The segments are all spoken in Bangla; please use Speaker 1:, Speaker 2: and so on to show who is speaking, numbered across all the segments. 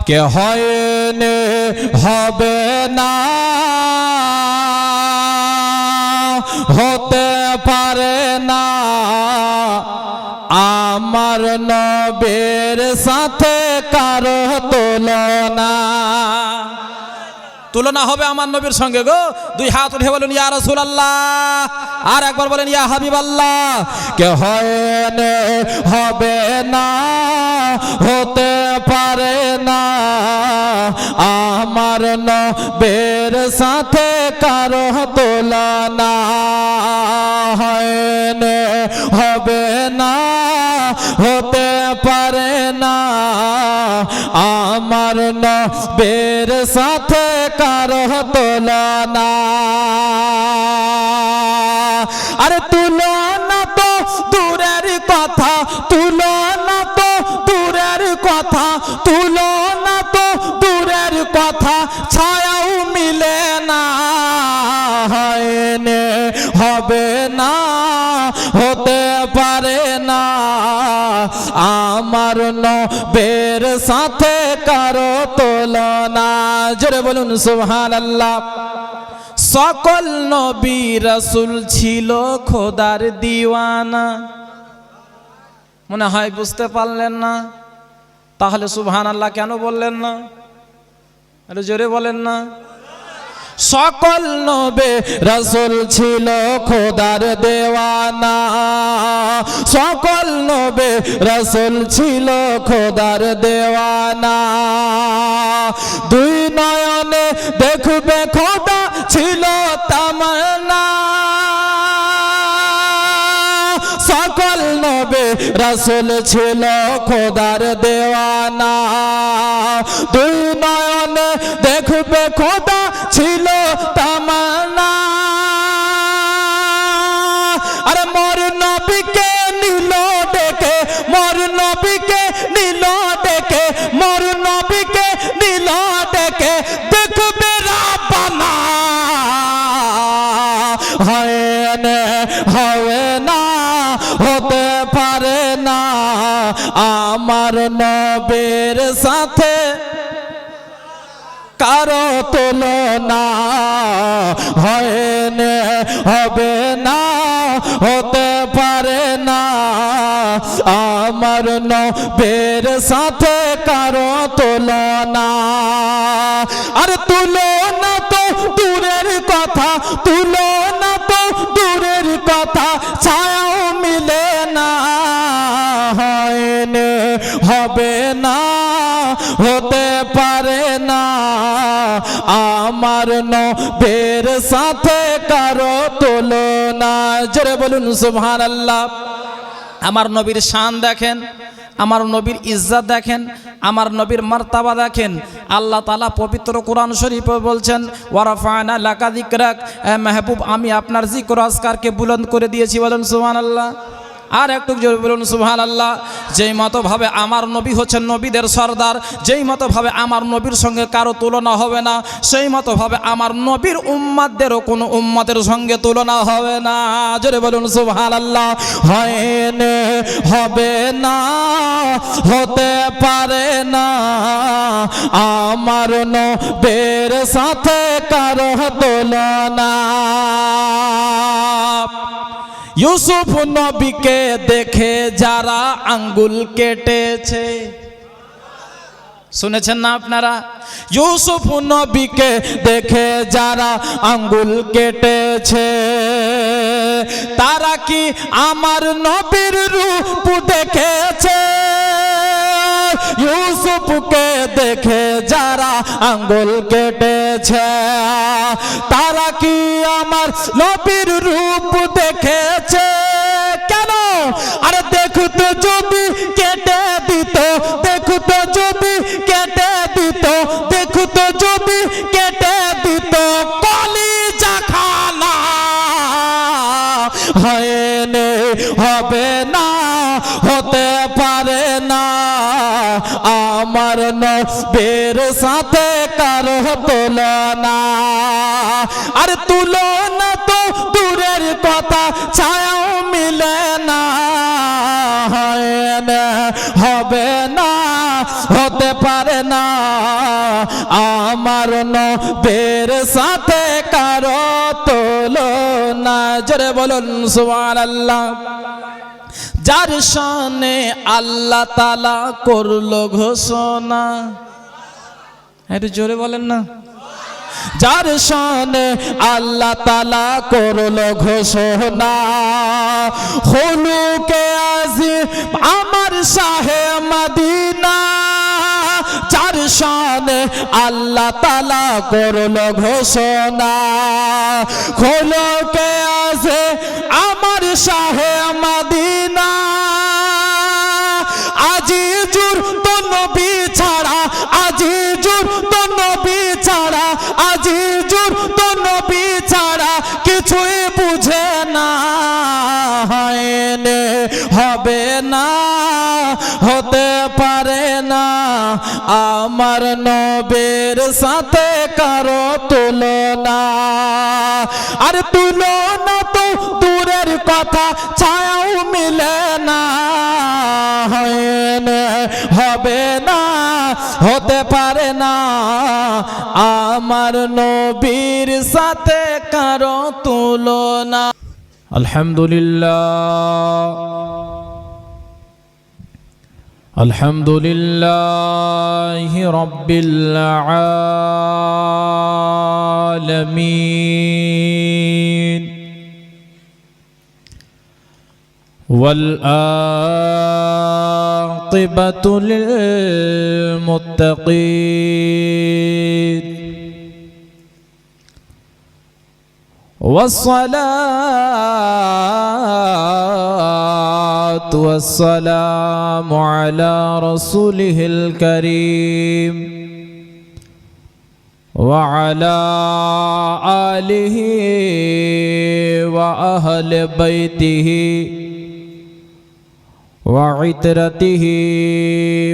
Speaker 1: কে হয়নি হবে না হতে পারে না আমার নবীর সাথে কারো তুলনা। তুলনা হবে আমার নবীর সঙ্গে গো। দুই হাত উঠে বলুন ইয়া রাসূলুল্লাহ, আর একবার বলেন ইয়া হাবিবাল্লাহ। কে হয়নি হবে না হতে পারে না আমার নবীর সাথে কারো তুলনা। হয়নি হবে না হতে পারে না আমার নবীর সাথে কারো তুলনা। আরে তুলনা তো দূরের কথা, তুলনা তো দূরের কথা, তুলনা তো দূরের কথা, ছায়াও মিলে না। হয়নি হবে না হতে পারে না আমার নবীর সাথে কারো তুলনা। জোরে বলুন সুবহানাল্লাহ। সকল নবী রাসূল ছিল খোদার দিওয়ানা। মনে হয় বুঝতে পারলেন না? তাহলে সুবহানাল্লাহ কেন বললেন না? আরে জোরে বলেন না। সকল নবী রাসূল ছিল খোদার দেওয়ানা, সকল নবী রাসূল ছিল খোদার দেওয়ানা। দুই নয়নে দেখবে খোদা ছিল তামান্না। সকল নবী রাসূল ছিল খোদার দেওয়ানা। দুই নয়নে দেখবে খোদা ছিল তামান্না। আরে মোর নবীকে নিল ডেকে, মোর নবীকে নিল ডেকে, মোর নবীকে নিল ডেকে দেখবে রাব্বানা। হয়নি হবে না হতে পারে না আমার নবীর সাথে কারো তুলনা। হয়নি হবে না হতে পারে না আমার নবীর সাথে কারো তুলনা। আর তুলনা তো দূরের কথা, তুলনা তো দূরের কথা, ছায়াও মিলে না। হয়নি হবে না হতে পারে না আমার নবীর সাথে কারো তুলনা। জোরে বলুন সুবহানাল্লাহ। আমার নবীর শান দেখেন, আমার নবীর ইজ্জত দেখেন, আমার নবীর মার্তাবা দেখেন। আল্লাহ তাআলা পবিত্র কোরআন শরীফে বলছেন ওয়ারাফা'না লাকা যিকরাক, মেহবুব আমি আপনার জিকির আজকারকে বুলন্দ করে দিয়েছি। বলুন সুবহানাল্লাহ। আর একটু জোরে বলুন সুবহানাল্লাহ। যেই মতভাবে আমার নবী হচ্ছেন নবীদের সর্দার, যেই মতভাবে আমার নবীর সঙ্গে কারো তুলনা হবে না, সেই মতভাবে আমার নবীর উম্মতদেরও কোনো উম্মতের সঙ্গে তুলনা হবে না। জোরে বলুন সুবহানাল্লাহ। হয়নি হবে না হতে পারে না আমার নবীর সাথে কারো তুলনা। ইউসুফ নবীকে দেখে যারা আঙ্গুল কেটেছে, শুনেছেন না আপনারা? ইউসুফ নবীকে দেখে যারা আঙ্গুল কেটেছে তারা কি আমার নবীর রূপ দেখেছে? ইউসুফকে দেখে যারা আঙ্গুল কেটেছে তারা কি আমার নবীর রূপ দেখেছে? কেন? আরে দেখতো যদি কেটে দিত, দেখতো যদি কেটে দিত, দেখতো যদি কেটে দিত কলিজা খানা। হয়নি হবে না হতে পারে না আমার নবীর সাথে কারো তুলনা। আর তুলনা তো দূরের কথা, ছায়াও মিলে না। হবে না, হতে পারে না আমার নবীর সাথে কারো তুলনা। জোরে বলুন সুবহানাল্লাহ। যার শানে আল্লাহ তাআলা করলো ঘোষণা, একটু জোরে বলেন না। যার শানে আল্লাহ তাআলা করলো ঘোষণা, খুলুকে আজিম আমার শাহে মদিনা। যার শানে আল্লাহ তাআলা করলো ঘোষণা, খুলুকে আজিম আমার শাহে মদিনা। আজিজুর তো নবী ছাড়া, আজিজুর তো নবী ছাড়া, আজিজুর তো নবী ছাড়া কিছুই বুঝে না। হবে না, হতে পারে না আমার নবীর সাথে কারো তুলনা। আর তুলনা তো দূরের কথা, ছায়াও মিলে না। হবে না, হতে পারে না আমার নবীর সাথে কারো তুলনা। আলহামদুলিল্লাহ, আলহামদুলিল্লাহি রাব্বিল আলামিন ওয়াল আকিবাতু লিল মুত্তাকিন والصلاة والسلام على رسوله الكريم وعلى آله وأهل بيته وعترته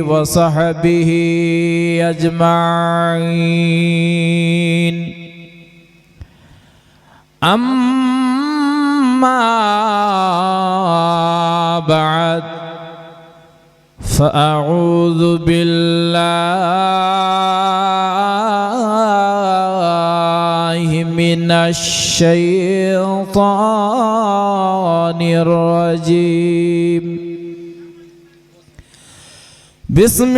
Speaker 1: وصحبه أجمعين. أما بعد فأعوذ بالله من الشيطان الرجيم. بسم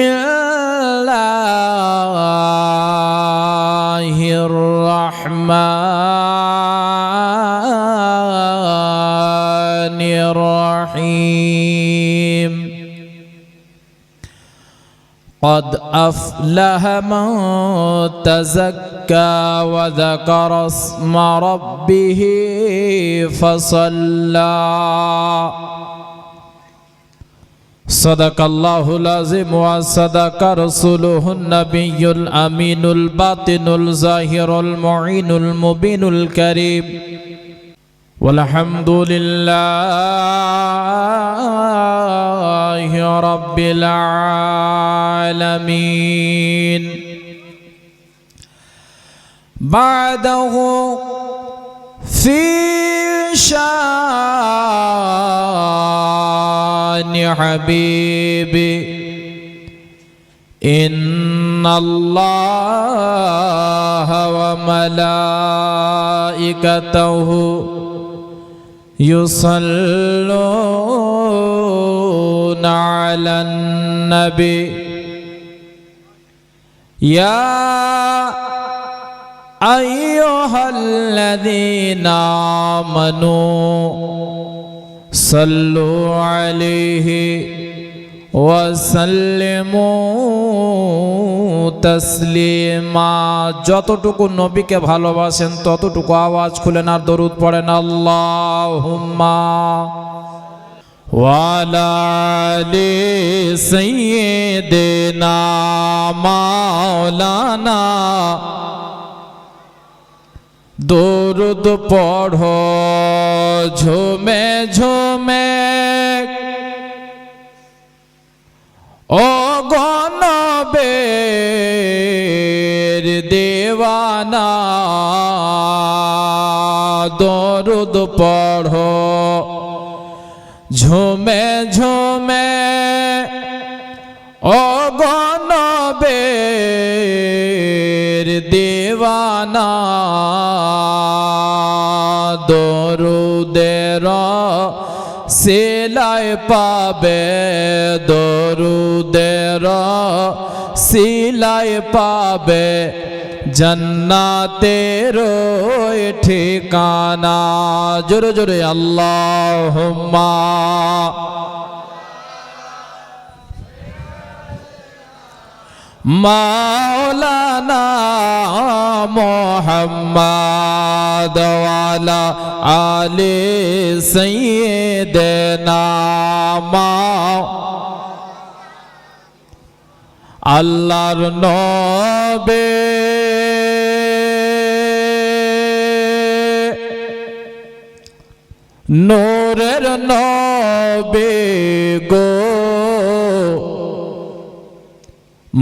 Speaker 1: الله الرحمن الرحيم. قد أفلح من تزكى وذكر اسم ربه فصلى. صدق الله العظيم وصدق رسوله النبي الأمين الباطن الظاهر المعين المبين الكريم. والحمد لله رب العالمين. بعده في شان حبيبي إن الله وملائكته يصلون على النبي يا أيها الذين آمنوا صلوا عليه وسلموا تسليما. যতটুকু নবীকে ভালোবাসেন ততটুকু আওয়াজ খুলেন আর দরুদ পড়েন আল্লাহুম্মা ওয়ালা আলি সাইয়্যিদিনা মাওলানা. দরুদ পড়ো ঝুমে ঝুমে ও গনবের দেওয়ানা. দরুদ পড়ো ঝুমে ঝুমে ও গনবের দিওয়ানা দরুদের সিলায় পাবে দরুদের সিলায় পাবে জান্নাতের ঠিকানা। জোরে জোরে আল্লাহুম্মা মাওলানা মুহাম্মদ ওয়ালা আলি সাইয়্যিদিনা আল্লাহর নবী নূরের নবী গো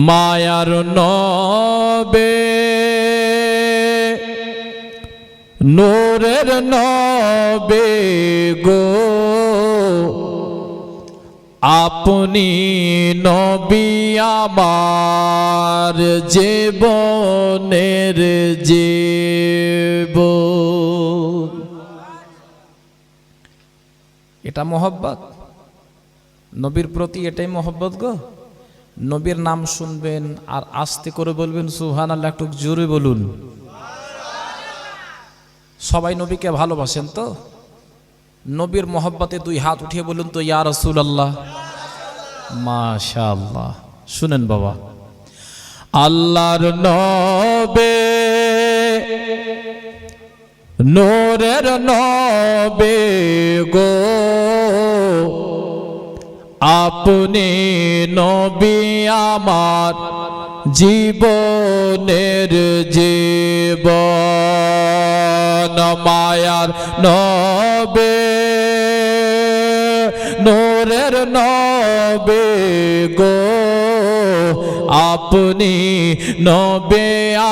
Speaker 1: মায়ার নবী নূরের নবী গো আপনি নবী আমার জীবনের জীবন। এটা মহব্বত, নবীর প্রতি এটাই মহব্বত গো। নবীর নাম শুনবেন আর আস্তে করে বলবেন সুবহানাল্লাহ, একটু জোরে বলুন। সবাই নবীকে ভালোবাসেন তো? নবীর মহব্বতে দুই হাত উঠিয়ে বলুন তো ইয়া রাসূলুল্লাহ। মাশাআল্লাহ। শুনেন বাবা, আল্লাহর নবী নূরের নবী গো আপনি নবী আমার জীবনের জীবন। মায়ার নবী নূরের নবী গো আপনি নবী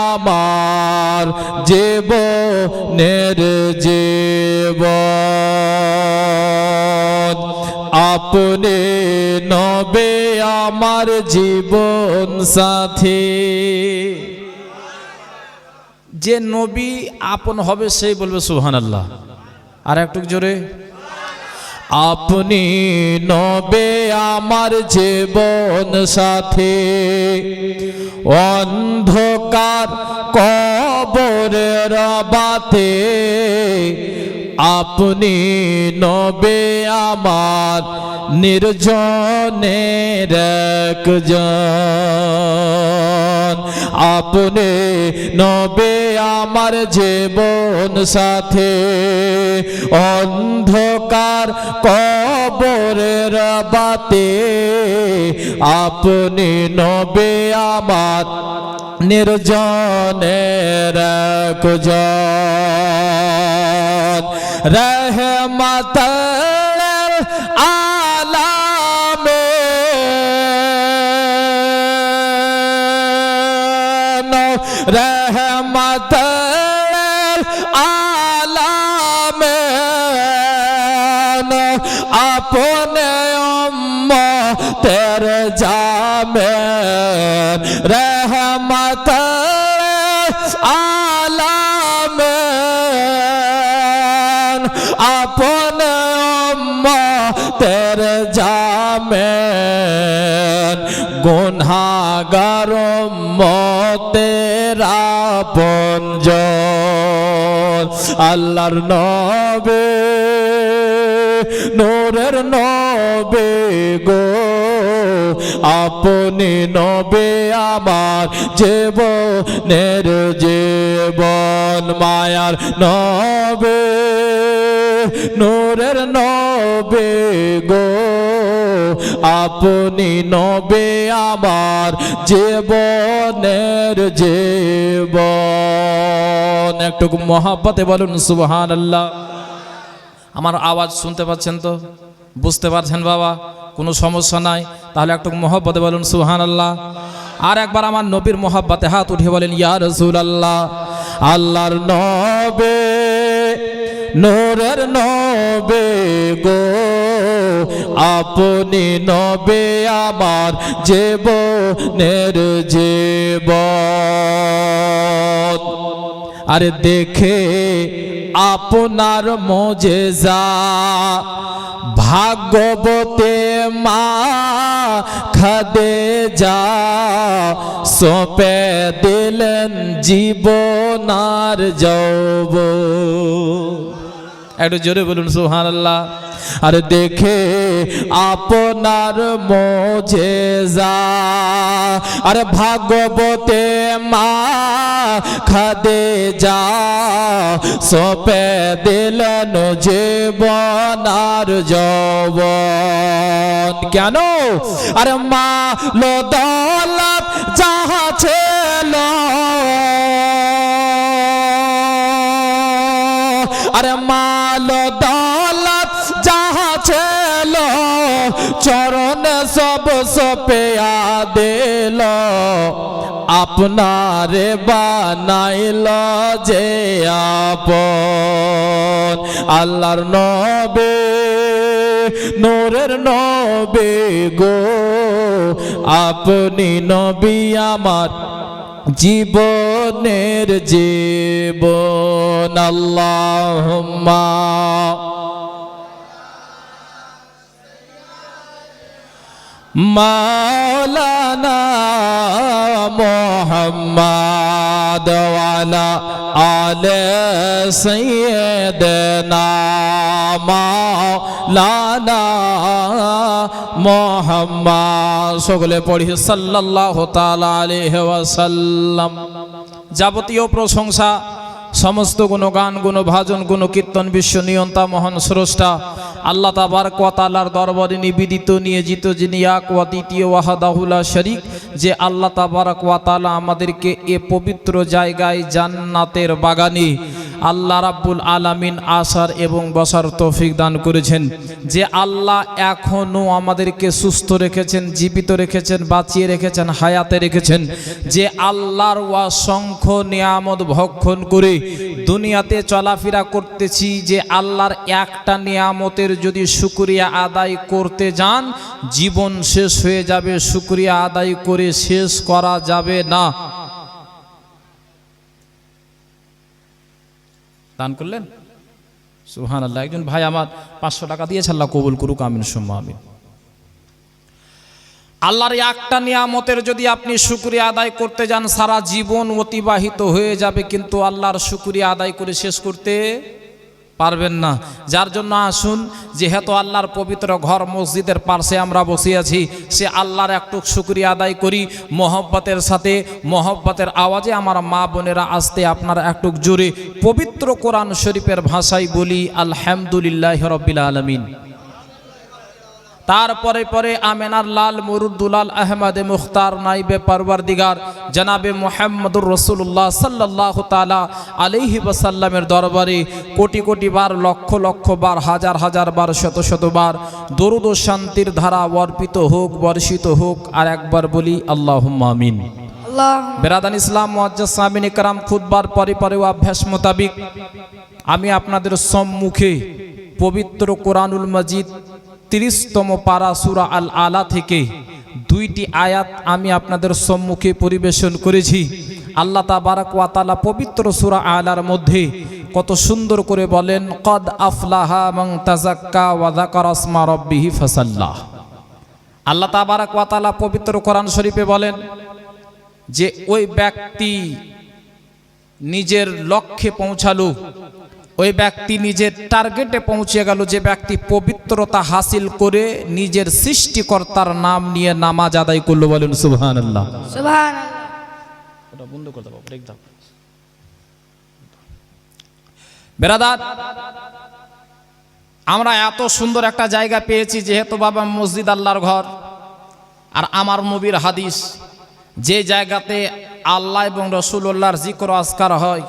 Speaker 1: আমার জীবনের জীবন। আপনি নবী আমার জীবন সাথী। যে নবী আপন হবে সেই বলবে সুবহানাল্লাহ। আর একটু জোরে, আপনি নবী আমার জীবন সাথী। অন্ধকার কবরের বাতে আপনি নবী আমার নির্জনের একজন। আপনি নবী আমার জীবন সাথী। অন্ধকার কবরের বাতে আপনি নবী আমার নির্জনের একজন। রহমতুল আলামিন রহমতুল আলামিন আপনে উম্মতের জামিন। রহমতুল আলামিন আপনে উম্মতের জামিন। গুনাহগার উম্মতের আপনজন। আল্লাহর নবী নূরের নবী গো আপনি নবী আমার জীবনের জীবন। মায়ার নবী নূরের নবী গো আপনি নবী আমার জীবনের জীবন। একটু মহব্বতে বলুন সুবহানাল্লাহ। আমার আওয়াজ শুনতে পাচ্ছেন তো? বুঝতে পারছেন বাবা? কোনো সমস্যা নাই? তাহলে একটু মহব্বতে বলুন সুবহানাল্লাহ। আর একবার আমার নবীর মহব্বতে হাত উঠিয়ে বলেন ইয়া রাসূলুল্লাহ। আল্লাহর নবী নূরের নবী গো আপনি নবী আমার জীবনের জীবন। আরে দেখে আপনার মোজেজা ভাগ্যবতে মা খাদিজা সঁপে দিলেন জীবনার যৌবন। একটু জোরে বলুন সুবহানাল্লাহ। আরে দেখে আপনার মোজেজা, আরে ভাগ্যবতে মা খাদিজা সঁপে দিলেন জীবনার যৌবন। কেন? আরে মাল দৌলত যাহা ছিল, আরে মাল দৌলত যাহা ছিল চরণ সব সপেয়া দিল, আপনারে বানাইল যে আপন। আল্লাহর নবী নূরের নবী গো, আপনি নবী আমার জীবনের জীবন। আল্লাহুম্মা মাওলানা মুহাম্মদ ওয়ালা আলে সাইয়্যিদিনা মাওলানা মুহাম্মদ। সকলে পড়ি সাল্লাল্লাহু তাআলা আলাইহি ওয়াসাল্লাম। যাবতীয় প্রশংসা, সমস্ত গুণগান, গুণভাজন, গুণকীর্তন বিশ্ব নিয়ন্তা মহান স্রষ্টা আল্লাহ তাবারক ওয়া তাআলার দরবারে নিবেদিত নিয়োজিত, যিনি এক ওয়া দ্বিতীয় ওয়াহদাহু লা শরীক, যে আল্লাহ তাবারক ওয়া তাআলা আমাদেরকে এ পবিত্র জায়গায় জান্নাতের বাগানে আল্লাহ রাব্বুল আলামিন আসার এবং বসার তৌফিক দান করেছেন। যে আল্লাহ এখনও আমাদেরকে সুস্থ রেখেছেন, জীবিত রেখেছেন, বাঁচিয়ে রেখেছেন, হায়াতে রেখেছেন। যে আল্লাহর অসংখ্য নিয়ামত ভক্ষণ করে দুনিয়াতে চলাফেরা করতেছি, যে আল্লাহর একটা নিয়ামতের যদি শুকরিয়া আদায় করতে যান জীবন শেষ হয়ে যাবে, শুকরিয়া আদায় করে শেষ করা যাবে না। দান করলেন সুবহানাল্লাহ। একজন ভাই আমার 500 টাকা দিয়েছে, আল্লাহ কবুল করুক, আমিন সুম্মা আমিন। আল্লাহর একটা নিয়ামতের যদি আপনি শুকরিয়া আদায় করতে যান সারা জীবন অতিবাহিত হয়ে যাবে, কিন্তু আল্লাহর শুকরিয়া আদায় করে শেষ করতে পারবেন না। যার জন্য আসুন, যেহেতু আল্লাহর পবিত্র ঘর মসজিদের পাশে আমরা বসে আছি, সে আল্লাহর একটু শুকরিয়া আদায় করি মহব্বতের সাথে, মহব্বতের আওয়াজে। আমার মা বোনেরা আসতে আপনারা একটু জোরে পবিত্র কোরআন শরীফের ভাষায় বলি আলহামদুলিল্লাহি রাব্বিল আলামিন। তারপরে পরে আমেনার লাল মুরুদ্দুলাল আহমদে মুখতার নাইবে পরওয়ারদিগার জনাবে মুহাম্মদুর রাসূলুল্লাহ সাল্লাল্লাহু তাআলা আলাইহি ওয়াসাল্লামের দরবারে কোটি কোটি বার, লক্ষ লক্ষ বার, হাজার হাজার বার, শত শত বার দরুদ ও শান্তির ধারা অর্পিত হোক, বর্ষিত হোক। আর একবার বলি আল্লাহুম্মা আমিন। বেরাদান ইসলাম মুআজ্জাজ সামিন ইকরাম, খুতবার পরে পরে অভ্যাস মোতাবিক আমি আপনাদের সম্মুখে পবিত্র কোরআনুল মাজিদ 30তম পারা সূরা আল আলা থেকে 2টি আয়াত আমি আপনাদের সম্মুখে পরিবেশন করেছি। আল্লাহ তাবারক ওয়া তাআলা পবিত্র সূরা আলার মধ্যে কত সুন্দর করে বলেন, কদ আফলাহা মান তাযাক্কা ওয়া যাকারা ইসমা রাব্বিহি ফাসাল্লাহ। আল্লাহ তাবারক ওয়া তাআলা পবিত্র কোরআন শরীফে বলেন যে ওই ব্যক্তি নিজের লক্ষ্যে পৌঁছালো, ওই ব্যক্তি নিজের টার্গেটে পৌঁছে গেল, যে ব্যক্তি পবিত্রতা হাসিল করে নিজের সৃষ্টিকর্তার নাম নিয়ে নামাজ আদায় করলো। বলেন সুবহানাল্লাহ। সুবহানাল্লাহ। ওটা বন্ধ করে দাও, ব্রেক দাও। বেরাদার, আমরা এত সুন্দর একটা জায়গা পেয়েছি, যেহেতু বাবা মসজিদ আল্লাহর ঘর আর আমার নবীর হাদিস, যে জায়গাতে আল্লাহ এবং রাসূলুল্লাহর জিকির আজকার হয়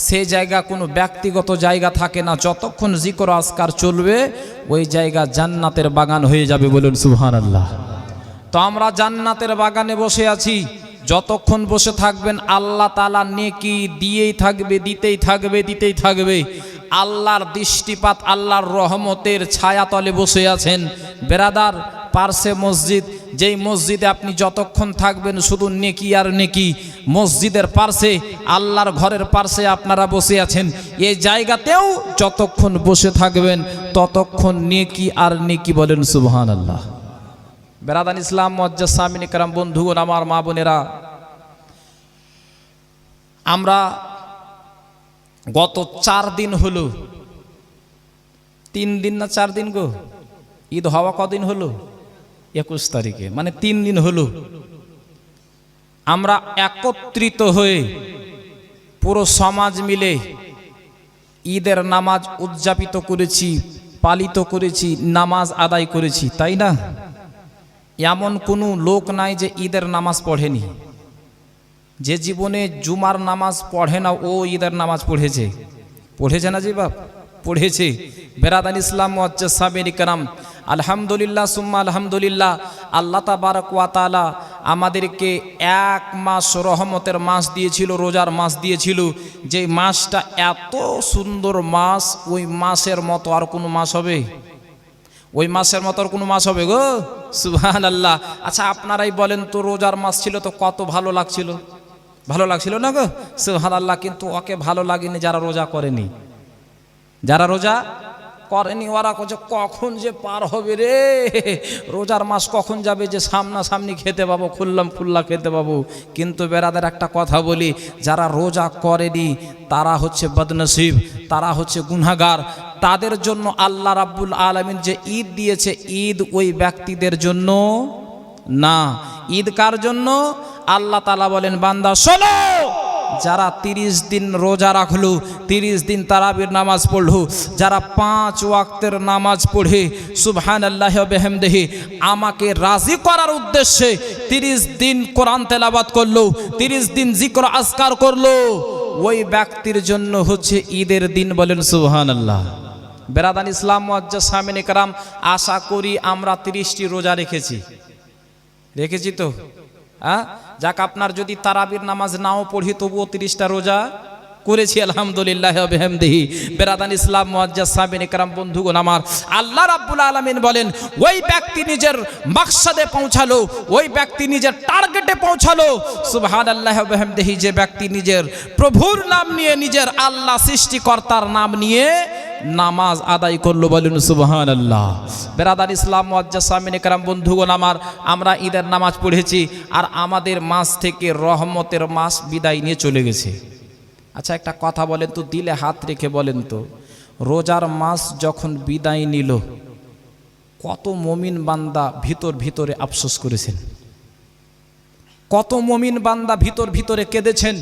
Speaker 1: সেই জায়গা কোনো ব্যক্তিগত জায়গা থাকে না। যতক্ষণ জিকির আজকার চলবে ওই জায়গা জান্নাতের বাগান হয়ে যাবে। বলুন সুবহানাল্লাহ। তো আমরা জান্নাতের বাগানে বসে আছি, যতক্ষণ বসে থাকবেন আল্লাহ তাআলা নেকি দিয়েই থাকবে, দিতেই থাকবে, দিতেই থাকবে। আল্লাহর দৃষ্টিপাত, আল্লাহর রহমতের ছায়াতলে বসে আছেন। বেরাদার, পার্শ্বে মসজিদ, যেই মসজিদে আপনি যতক্ষণ থাকবেন শুধু নেকি আর নেকি। মসজিদের পার্শ্বে, আল্লাহর ঘরের পার্শ্বে আপনারা বসে আছেন, এই জায়গাতেও যতক্ষণ বসে থাকবেন ততক্ষণ নেকি আর নেকি। বলেন সুবহানাল্লাহ। বেরাদান ইসলাম মুআজ্জাজ সামিন کرام, বন্ধুগণ, আমার মা বোনেরা, আমরা গত 4 দিন হলো, 3 দিন না 4 দিন গো, ঈদ হওয়া কদিন হলো? 21 তারিখে, মানে 3 দিন হলো আমরা একত্রিত হয়ে পুরো সমাজ মিলে ঈদের নামাজ উদযাপিত করেছি, পালিত করেছি, নামাজ আদায় করেছি, তাই না? এমন কোনো লোক নাই যে ঈদের নামাজ পড়েনি। যে জীবনে জুমার নামাজ পড়ে না ও ঈদের নামাজ পড়েছে। পড়েছে না জি বাপ? পড়েছে। বেরাদান ইসলাম মুআজ্জাজ সামিন کرام, আলহামদুলিল্লাহ সুম্মা আলহামদুলিল্লাহ, আল্লাহ তাবারক ওয়া তাআলা আমাদেরকে 1 মাস রহমতের মাস দিয়েছিল, রোজার মাস দিয়েছিল। যে মাসটা এত সুন্দর মাস, ওই মাসের মতো আর কোনো মাস হবে? ওই মাসের মতো আর কোনো মাস হবে গো? সুবহানাল্লাহ। আচ্ছা আপনারাই বলেন তো, রোজার মাস ছিল তো কত ভালো লাগছিল? ভালো লাগছিল না গো? সুবহানাল্লাহ। কিন্তু ওকে ভালো লাগেনি যারা রোজা করেনি। যারা রোজা করেনি ওরা কোচে কখন যে পার হবে রে, রোজার মাস কখন যাবে যে সামনাসামনি খেতে পাবো, খুল্লাম খুল্লা খেতে পাবো। কিন্তু বেরাদের একটা কথা বলি, যারা রোজা করেনি তারা হচ্ছে বদনসিব, তারা হচ্ছে গুনাহগার। তাদের জন্য আল্লাহ রাব্বুল আলামিন যে ঈদ দিয়েছে, ঈদ ওই ব্যক্তিদের জন্য না। ঈদ কার জন্য? আল্লাহ তাআলা বলেন, বান্দা শোনো, যারা 30 দিন রোজা রাখলো, 30 দিন তারাবির নামাজ পড়লো, যারা 5 ওয়াক্তের নামাজ পড়ে সুবহানাল্লাহি ওয়া বিহামদিহি আমাকে রাজি করার উদ্দেশ্যে 30 দিন কোরআন তেলাওয়াত করলো, 30 দিন জিকির আজকার করলো, ওই ব্যক্তির জন্য হচ্ছে ঈদের দিন। বলেন সুবহানাল্লাহ। বেরাদান ইসলাম মুআজ্জাজ সামিন کرام, আশা করি আমরা 30টি রোজা রেখেছি তো? হ্যাঁ, যাক, আপনার যদি তারাবির নামাজ নাও পড়ি তবুও 30টা রোজা করেছি আলহামদুলিল্লাহ ওয়া বিহামদিহি। বেরাদান ইসলাম মুআজ্জাজ সামিন کرام, বন্ধুগণ আমার, আল্লাহ রাব্বুল আলামিন বলেন, ওই ব্যক্তি নিজের মাকসাদে পৌঁছালো, ওই ব্যক্তি নিজের টার্গেটে পৌঁছালো সুবহানাল্লাহ ওয়া বিহামদিহি, যে ব্যক্তি নিজের প্রভুর নাম নিয়ে, নিজের আল্লাহ সৃষ্টিকর্তার নাম নিয়ে নামাজ আদায় করলো। বলেন সুবহানাল্লাহ। বেরাদান ইসলাম মুআজ্জাজ সামিন کرام, বন্ধুগণ আমার, আমরা ঈদের নামাজ পড়েছি আর আমাদের মাস থেকে রহমতের মাস বিদায় নিয়ে চলে গেছে। আচ্ছা একটা কথা বলেন তো, দিলে হাত রেখে বলেন তো, রোজার মাস যখন বিদায় নিল কত মুমিন বান্দা ভিতরে আফসোস করেছেন? কত মুমিন বান্দা ভিতরে কেঁদেছেন,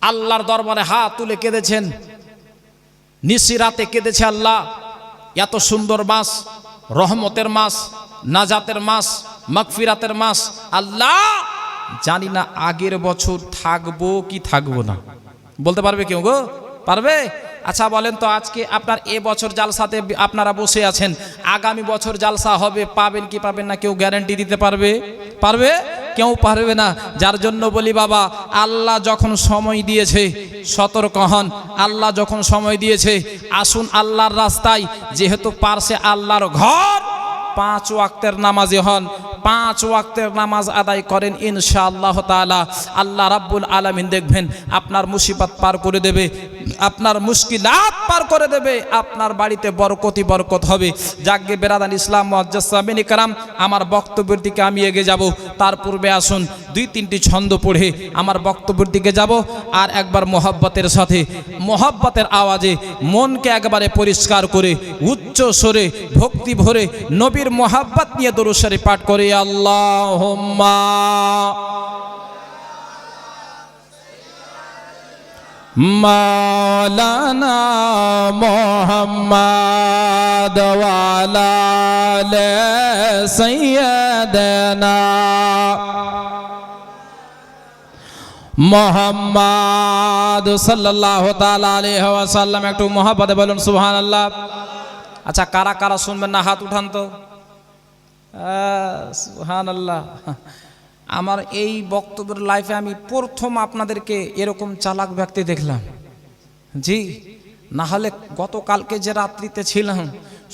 Speaker 1: আল্লাহর দরবারে হাত তুলে কেঁদেছেন, নিশিরাতে কেঁদেছে, আল্লাহ এত সুন্দর মাস, রহমতের মাস, নাজাতের মাস, মাগফিরাতের মাস, আল্লাহ জানি না আগের বছর থাকবো কি থাকবো না। বলতে পারবে কেউ গো? পারবে? আচ্ছা বলেন তো, আজকে আপনার এ বছর জালসাতে আপনারা বসে আছেন, আগামী বছর জালসা হবে, পাবেন কি পাবেন না কেউ গ্যারান্টি দিতে পারবে? পারবে? কেউ পারবে না। যার জন্য বলি বাবা, আল্লাহ যখন সময় দিয়েছে সতর্ক হন। আল্লাহ যখন সময় দিয়েছে আসুন আল্লাহর রাস্তায়, যেহেতু পার্শ্বে আল্লাহর ঘর, 5 ওয়াক্তের নামাজি হন, 5 ওয়াক্তের নামাজ আদায় করেন, ইনশাআল্লাহ তাআলা আল্লাহ রাব্বুল আলামিন দেখবেন আপনার মুসিবত পার করে দেবে, আপনার মুশকিলাত পার করে দেবে, আপনার বাড়িতে বরকত হবে। জাগগে বেরাদান ইসলাম মুআজ্জাজ সামিন کرام, আমার বক্তব্যের দিকে আমি এগিয়ে যাব। তার পূর্বে আসুন 2-3টি ছন্দ পড়ে আমার বক্তব্যের দিকে যাব, আর একবার মোহাব্বতের সাথে, মোহাব্বতের আওয়াজে মনকে একবারে পরিষ্কার করে উচ্চ স্বরে ভক্তি ভরে নবীর মোহাব্বত নিয়ে দরুদ শরীফ পাঠ করে আল্লাহুম্মা মাওলানা মুহাম্মদ ওয়া আলা আলি সাইয়্যিদানা মুহাম্মদ সাল্লাল্লাহু তাআলা আলাইহি ওয়াসাল্লাম। একটু মোহাব্বতে বলুন সুবহানাল্লাহ। আচ্ছা কারা কারা শুনবেন না হাত উঠান তো। সুবহানাল্লাহ। আমার এই বক্তব্যের লাইফে আমি প্রথম আপনাদেরকে এরকম চালাক ব্যক্তি দেখলাম। জি,
Speaker 2: না হলে গতকালকে যে রাত্রিতে ছিলাম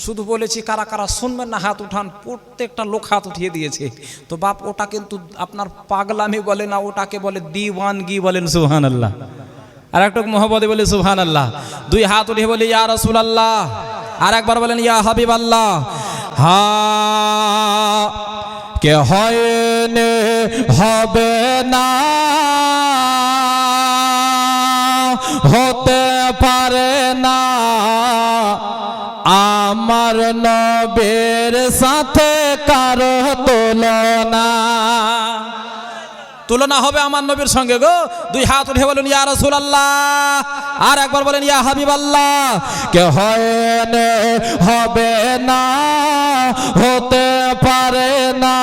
Speaker 2: শুধু বলেছি কারা কারা শুনবেন না হাত উঠান, প্রত্যেকটা লোক হাত উঠিয়ে দিয়েছে। তো বাপ ওটা কিন্তু আপনার পাগলামি বলে না, ওটাকে বলে দিওয়ানগি বলেন সুবহানাল্লাহ। আর একটু মোহাম্মদে বলে সুবহানাল্লাহ। দুই হাত উঠিয়ে বলি ইয়া রাসূলুল্লাহ, আর একবার বলেন ইয়া হাবিবাল্লাহ। হা কে হয়নি হবে না, হতে পারে না আমার নবীর সাথে কারো তুলনা। তুলনা হবে আমার নবীর সঙ্গে গো। দুই হাত উঠে বলেন ইয়া রাসূলুল্লাহ, আর একবার বলেন ইয়া হাবিবাল্লাহ। কে হয়নি হবে না, হতে পারে না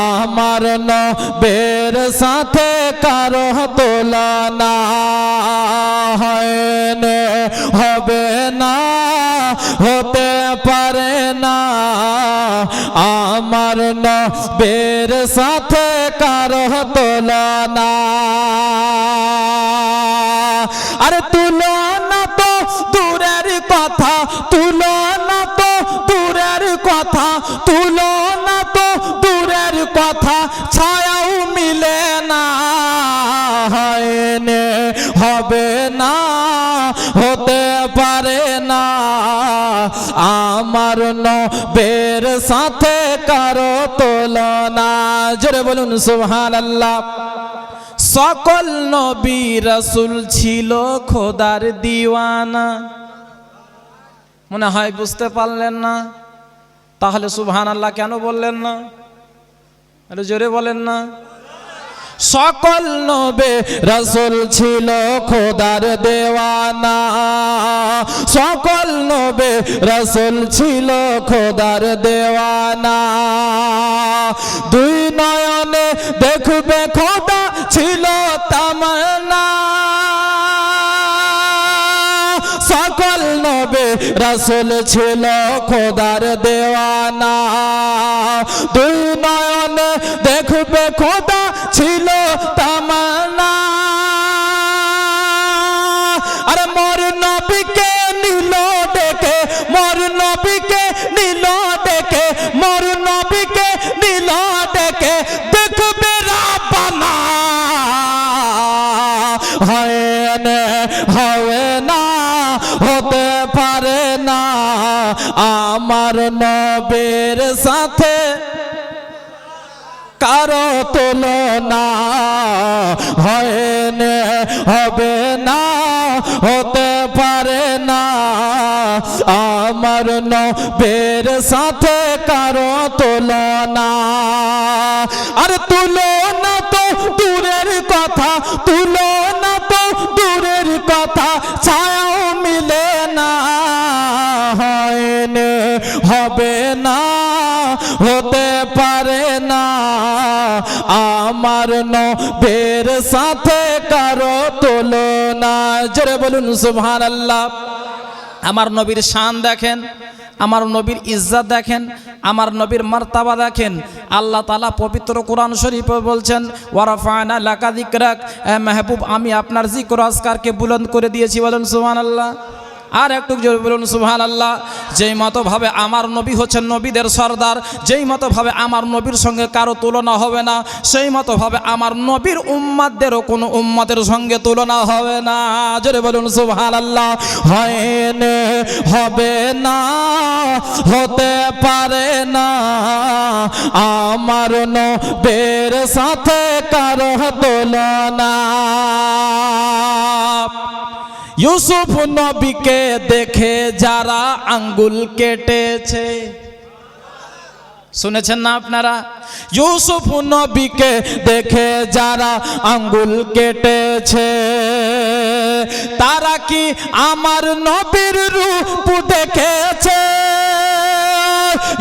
Speaker 2: আমার নবীর সাথে কারো তুলনা। হয়নি হবে না, হতে পারে না আমার নবীর সাথে কারো তুলনা। আরে তুলনা তো দূরের কথা, তুলনা তো দূরের কথা, তুলনা তো দূরের কথা, ছায়াও মিলে না। হয়নি হবে না, হতে পারে না আমার নবীর সাথে কারো তুলনা। জোরে বলুন সুবহানাল্লাহ। সকল নবী রাসূল ছিল খোদার দিওয়ানা। মনে হয় বুঝতে পারলেন না? তাহলে সুবহানাল্লাহ কেন বললেন না? আরে জোরে বলেন না। সকল নবী রাসূল ছিল খোদার দেওয়ানা, সকল নবী রাসূল ছিল খোদার দেওয়ানা। দুই নয়নে দেখবে খোদা ছিল তামান্না। সকল নবী রাসূল ছিল খোদার দেওয়ানা। দুই নয়নে দেখবে খোদা ছিল তামান্না। আরে মোর নবীকে নিল ডেকে, মোর নবীকে নিল ডেকে, মোর নবীকে নিল ডেকে, দেখবে রাব্বানা। হয়নি হবে না, হতে পারে না আমার নবীর সাথে কারো তুলনা। হয়নি হবে না, হতে পারে না আমার নবীর সাথে কারো তুলনা। আর তুলনা তো দূরের কথা, তুলনা তো দূরের কথা, ছায়াও মিলে না। হয়নি হবে না, হতে পারে না আমার নবীর সাথে কারো তুলনা। জোরে বলুন সুবহানাল্লাহ। আমার নবীর শান দেখেন, আমার নবীর ইজ্জত দেখেন, আমার নবীর মারতাবা দেখেন। আল্লাহ তাআলা পবিত্র কোরআন শরীফে বলছেন ওয়ারাফা'না লাকা যিকরাক, মেহবুব আমি আপনার জিকির আজকারকে বুলন্দ করে দিয়েছি। বলুন সুবহানাল্লাহ। আর একটু জোরে বলুন সুবহানাল্লাহ। যেই মতো ভাবে আমার নবী হচ্ছেন নবীদের সরদার, যেই মতো ভাবে আমার নবীর সঙ্গে কারো তুলনা হবে না, সেই মতো ভাবে আমার নবীর উম্মতদেরও কোনো উম্মতের সঙ্গে তুলনা হবে না। জোরে বলুন সুবহানাল্লাহ। হয়নি হবে না, হতে পারে না আমার নবীর সাথে কারো তুলনা। ইউসুফ নবীকে দেখে যারা আঙ্গুল কেটেছে, শুনেছেন না আপনারা? ইউসুফ নবীকে দেখে যারা আঙ্গুল কেটেছে, তারা কি আমার নবীর রূপ দেখেছে?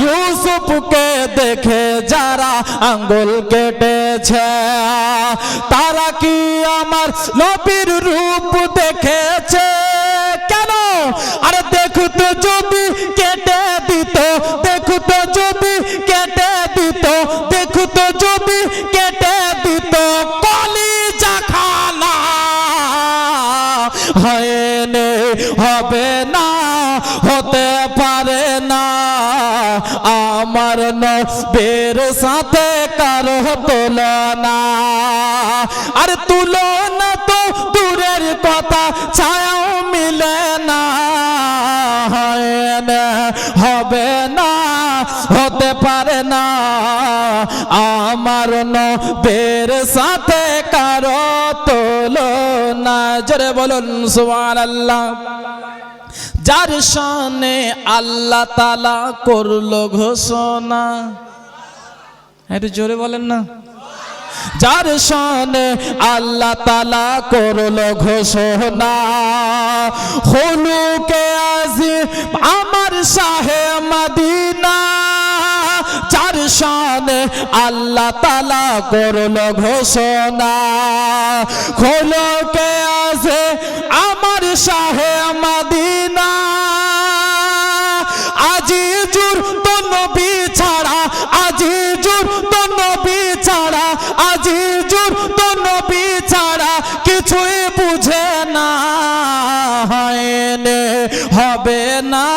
Speaker 2: ইউসুফকে দেখে যারা আঙ্গুল কেটেছে, তারা কি আমার নবীর রূপ দেখেছে? কেন? আরে দেখতো যদি কেটে দিত, দেখতো যদি কেটে দিত, দেখতো যদি কেটে দিত কলিজা খানা। হয়নি নবীর সাথে কারো তুলনা। আর তুলনা তো দূরের কথা, ছায়াও মিলে না, হবে না, হতে পারে না আমার নবীর সাথে কারো তুলনা। জোরে বলুন সুবহানাল্লাহ। যার শানে আল্লাহ তাআলা করলো ঘোষণা, একটু জোরে বলেন না। যার শানে আল্লাহ তাআলা করলো ঘোষণা, খুলুকে আজিম আমার শাহে মদিনা। যার শানে আল্লাহ তাআলা করলো ঘোষণা, খুলুকে আজিম আমার শাহে মদিনা। আজিজুর তো নবী ছাড়া, আজিজুর তো নবী ছাড়া, আজিজুর তো নবী ছাড়া কিছুই বুঝে না, হবে না,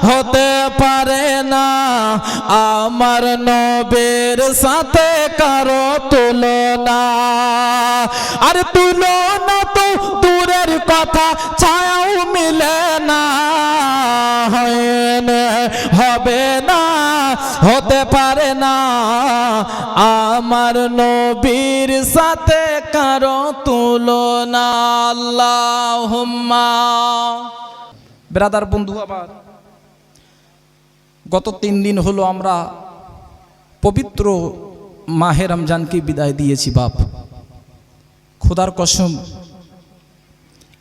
Speaker 2: হতে পারে না আমার নবীর সাথে কারো তুলনা। আর তুলনা তো দূরের কথা, ছায়াও মিলে না, হবে না, হতে পারে না আমার নবীর সাথে কারো তুলনা। আল্লাহুম্মা। ব্রাদার বন্ধু আমার, গত 3 দিন হলো আমরা পবিত্র মাহে রমজানকে বিদায় দিয়েছি। বাপ খোদার কসম,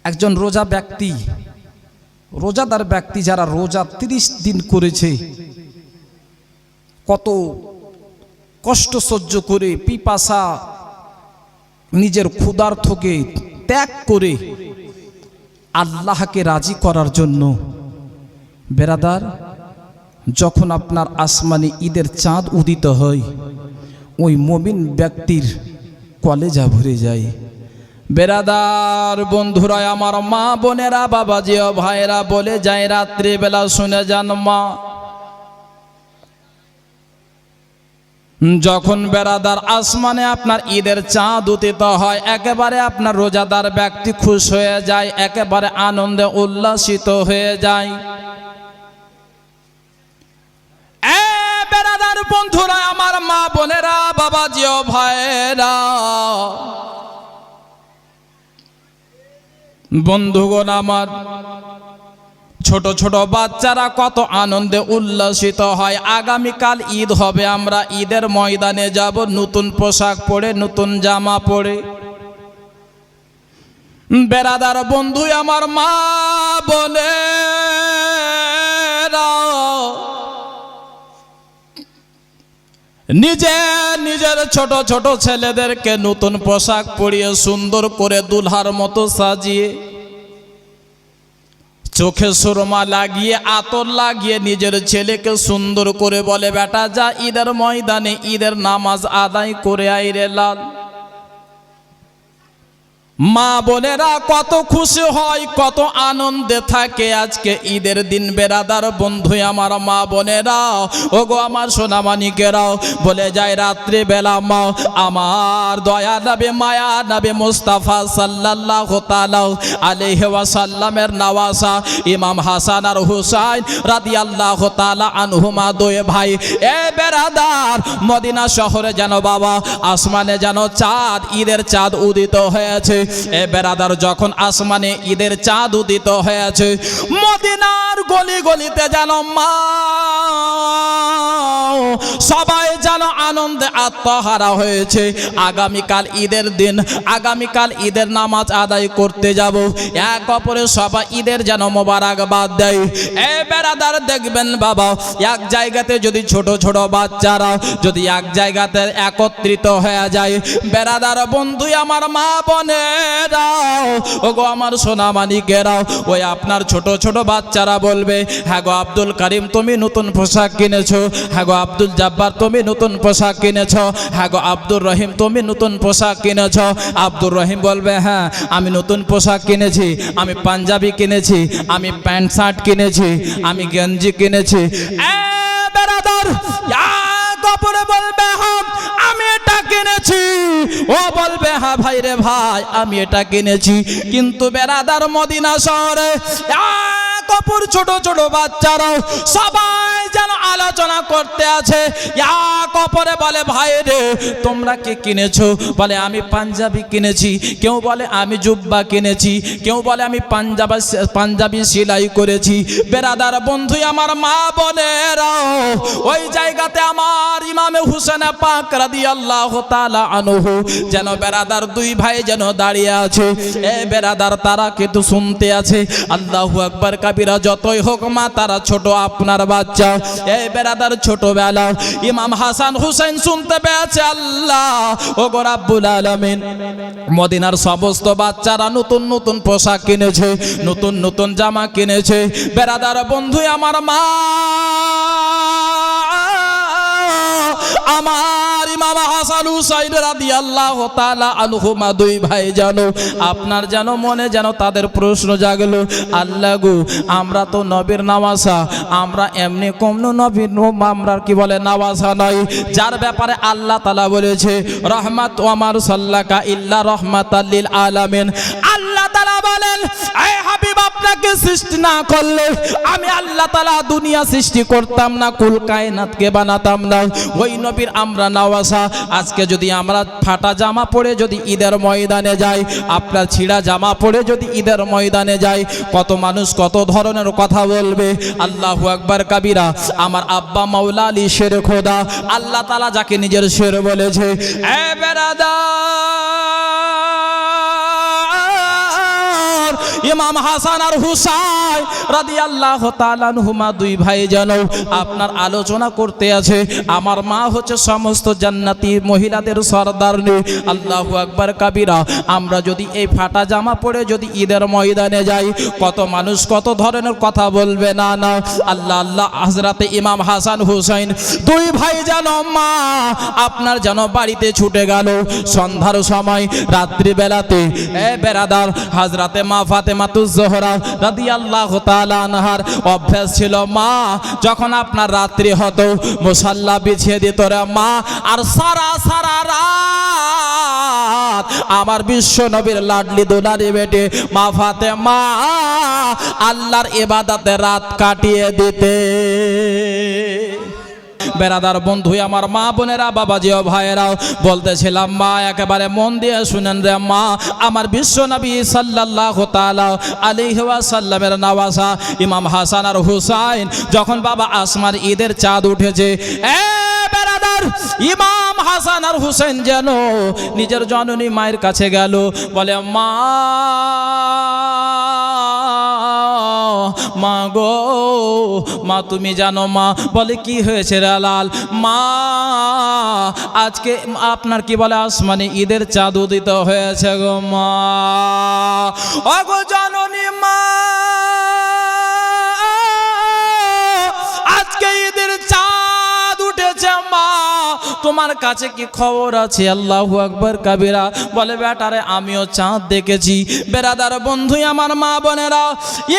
Speaker 2: একজন রোজা ব্যক্তি, রোজাদার ব্যক্তি যারা রোজা 30 দিন করেছে, কত কষ্ট সহ্য করে, পিপাসা নিজের ক্ষুধার্তকে ত্যাগ করে আল্লাহকে রাজি করার জন্য, বেরাদার যখন আপনার আসমানে ঈদের চাঁদ উদিত হয়, ওই মুমিন ব্যক্তির কলেজা ভরে যায়। বেরাদার বন্ধুরা আমার, মা বোনেরা, বাবাজি ও ভাইরা বলে যায়, রাত্রিবেলা শুনে যান মা, যখন বেরাদার আসমানে আপনার ঈদের চাঁদ উদিত হয়, একেবারে আপনার রোজাদার ব্যক্তি খুশ হয়ে যায়, একেবারে আনন্দে উল্লাসিত হয়ে যায়। বেরাদার বন্ধুরা আমার, মা বোনেরা, বাবাজি ও ভাইরা, বন্ধুগণ আমার, ছোট ছোট বাচ্চারা কত আনন্দে উল্লাসিত হয়। আগামীকাল ঈদ হবে, আমরা ঈদের ময়দানে যাব নতুন পোশাক পরে, নতুন জামা পরে। বেরাদার বন্ধু আমার, মা বোনেরা, নিজের ছোট ছোট ছেলেদেরকে নতুন পোশাক পরিয়ে সুন্দর করে দুলহার মতো সাজিয়ে, চোখে সুরমা লাগিয়ে, আতর লাগিয়ে নিজের ছেলেকে সুন্দর করে বলে, বেটা যা ঈদের ময়দানে ঈদের নামাজ আদায় করে আইরে লাল। মা বোনেরা কত খুশি হয়, কত আনন্দে থাকে আজকে ঈদের দিন। বেরাদার বন্ধু আমার, মা বোনেরা, ওগো আমার সোনামানিকেরাও, বলে যায় রাত্রি বেলা মা আমার দয়া নবী, মায়া নবী মুস্তাফা সাল্লাল্লাহু তাআলা আলাইহি ওয়াসাল্লামের নওয়াসা ইমাম হাসান আর হুসাইন রাদিয়াল্লাহু তাআলা আনহুমা, দুই ভাই। এ বেরাদার, মদিনা শহরে যেন বাবা আসমানে যেন চাঁদ, ঈদের চাঁদ উদিত হয়েছে। এ বেরাদার, যখন আসমানে ঈদের চাঁদ উদিত হয়েছে, মদিনার গলি গলিতে যেন মা সবাই যেন আনন্দে আত্মহারা হয়েছে। আগামীকাল ঈদের দিন, আগামীকাল ঈদের নামাজ আদায় করতে যাব, এক অপরে সবাই ঈদের যেন মোবারকবাদ দেয়। এ বেরাদার দেখবেন বাবা, এক জায়গাতে যদি ছোট ছোট বাচ্চারা যদি এক জায়গাতে একত্রিত হয়ে যায়, বেরাদার বন্ধু আমার, মা বোনেরাও, ওগো আমার সোনামানিকেরাও, ওই আপনার ছোট ছোট বাচ্চারা বলবে, হ্যাঁ গো আব্দুল করিম তুমি নতুন পোশাক কিনেছো, হ্যাঁ গো আব্দুল জব্বার তুমি নতুন পোশাক কিনেছো, হ্যাঁ গো আব্দুর রহিম তুমি নতুন পোশাক কিনেছো। আব্দুর রহিম বলবে, হ্যাঁ আমি নতুন পোশাক কিনেছি, আমি পাঞ্জাবি কিনেছি, আমি প্যান্ট শার্ট কিনেছি, আমি গেঞ্জি কিনেছি। বেরাদার
Speaker 1: কাপড়ে বলবে হ্যাঁ আমি এটা কিনেছি, ও বলবে হ্যাঁ ভাই রে ভাই আমি এটা কিনেছি। কিন্তু বেরাদার মদিনা শহরে কাপড় ছোট ছোট বাচ্চারাও সবাই যেন আলোচনা করতে আছে। কাপড়ে বলে ভাই রে তোমরা কি কিনেছো? বলে আমি পাঞ্জাবি কিনেছি, কেউ বলে আমি জুব্বা কিনেছি, কেউ বলে আমি পাঞ্জাবি সেলাই করেছি। বেরাদার বন্ধু আমার মা বোনেরা, ওই জায়গাতে আমার ইমামে হুসেন পাক রাদিয়াল্লাহু তাআলা আনহু যেন বেরাদার দুই ভাই যেন দাঁড়িয়ে আছে। এ বেরাদার তারা কিন্তু শুনতে আছে। আল্লাহু আকবার কাবীরা। যতই হোক মা তারা ছোট আপনার বাচ্চা। এই বেরাদার ছোটবেলা ইমাম হাসান হুসেন শুনতে পেয়েছে আল্লাহ ও গো রাব্বুল আলামিন মদিনার সমস্ত বাচ্চারা নতুন নতুন পোশাক কিনেছে, নতুন নতুন জামা কিনেছে। বেরাদার বন্ধু আমার মা আমার ইমাম হাসান হুসাইন রাদিয়াল্লাহু তাআলা আনহুমা দুই ভাই জানো আপনার যেন মনে যেন তাদের প্রশ্ন জাগলো, আল্লাহ গো আমরা তো নবীর নওয়াসা, আমরা এমনি কম নবীর আমরা কি বলে নওয়াসা নাই, যার ব্যাপারে আল্লাহ তাআলা বলেছে রহমাত ওয়া মা আরসালনাকা ইল্লা রাহমাতাল লিল আলামিন। আল্লাহ তাআলা বলেন এই হাবিব আপনাকে সৃষ্টি না করলে আমি আল্লাহ তাআলা দুনিয়া সৃষ্টি করতাম না, কুল কায়নাতকে বানাতাম না। ওই নবীর আমরা নওয়াসা। আজকে যদি আমরা ফাটা জামা পরে যদি ঈদের ময়দানে যাই, আপনার ছিঁড়া জামা পরে যদি ঈদের ময়দানে যাই, কত মানুষ কত ধরনের কথা বলবে। আল্লাহু আকবার কাবীরা। আমার আব্বা মাওলা আলী শের খোদা আল্লাহ তাআলা যাকে নিজের শের বলেছে, এ বেরাদার ইমাম হাসান আর হুসাইন রাদিয়াল্লাহু তাআলা আনহুমা দুই ভাই যেন আপনার আলোচনা করতে আছে। আমার মা হচ্ছে সমস্ত জান্নাতি মহিলাদের সরদারনি। আল্লাহু আকবার কাবীরা। আমরা যদি এই ফাটা জামা পরে যদি ঈদের ময়দানে যাই, কত মানুষ কত ধরনের কথা বলবে। না না আল্লাহ আল্লাহ হযরতে ইমাম হাসান হুসাইন দুই ভাই যেন মা আপনার যেন বাড়িতে ছুটে গেল সন্ধ্যার সময় রাত্রি বেলাতে। এ বেরাদার হযরতে মা ফাতেমাতুজ জোহরা রাদিয়াল্লাহু তাআলা আনহার অভ্যাস ছিল মা যখন আপনার রাত্রি হতো মুসাল্লা বিছিয়ে দিত রে মা, আর সারা সারা রাত আমার বিশ্ব নবীর লাডলি দুলারি বেটে মা ফাতেমা আল্লাহর ইবাদতে রাত কাটিয়ে দিতে। বেরাদার বন্ধু আমার মা বোনেরা বাবাজি ও ভাইয়েরাও বলতেছিলাম মা একেবারে মন দিয়ে শুনেন রে মা, আমার বিশ্ব নবী সাল্লাল্লাহু তাআলা আলাইহি ওয়াসাল্লামের নওয়াসা ইমাম হাসান আর হুসাইন যখন বাবা আসমার ঈদের চাঁদ উঠেছে, এ বেরাদার ইমাম হাসান আর হুসাইন যেন নিজের জননী মায়ের কাছে গেল, বলে মা মা গো মা তুমি জানো মা। বলে কি হয়েছে রে লাল? মা আজকে আপনার কি বলে আসমানে ঈদের চাঁদ উদিত হয়েছে গো মা। ও গো জননী মা আজকে ঈদের চাঁদ উঠেছে মা, তোমার কাছে কি খবর আছে? আল্লাহু আকবার কাবীরা। বলে বেটারে আমিও চাঁদ দেখেছি। বেরাদার বন্ধু আমার মা বোনেরা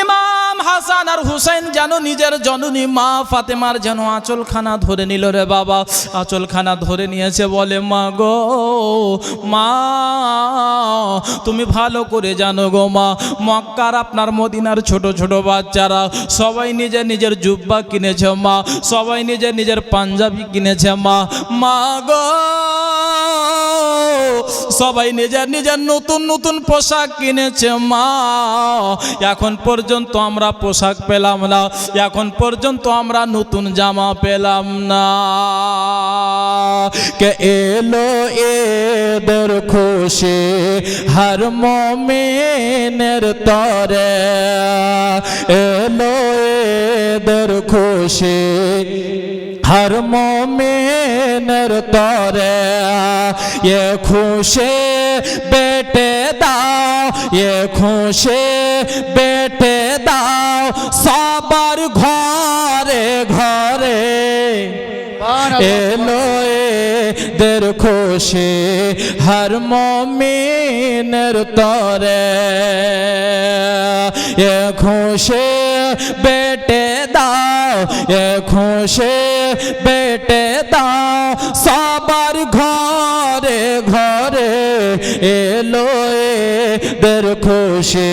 Speaker 1: ইমাম হাসান আর হুসাইন যেন নিজের জননী মা ফাতেমার যেন আঁচলখানা ধরে নিল রে বাবা। আঁচলখানা ধরে নিয়েছে, বলে মা গো মা তুমি ভালো করে জানো গো মা, মক্কার আপনার মদিনার ছোট ছোট বাচ্চারা সবাই নিজের নিজের জুব্বা কিনেছে মা, সবাই নিজের নিজের পাঞ্জাবি কিনেছে মা। মা গো সবাই নিজের নিজের নতুন নতুন পোশাক কিনেছে মা, এখন পর্যন্ত আমরা পোশাক পেলাম না, এখন পর্যন্ত আমরা নতুন জামা পেলাম না। কে এলো এদের খুশি হর মুমিনের তরে, এলো এদের খুশি हर मोमिनर तोरे, ये खुशी बेटे दाओ, ये खुशी बेटे दाओ सबर घरे घरे।
Speaker 2: এলো এদের খুশি হর মুমিনের তরে এ খুশি বেটে দাও এ খুশি বেটে দাও সবার ঘরে ঘরে এলো এদের খুশি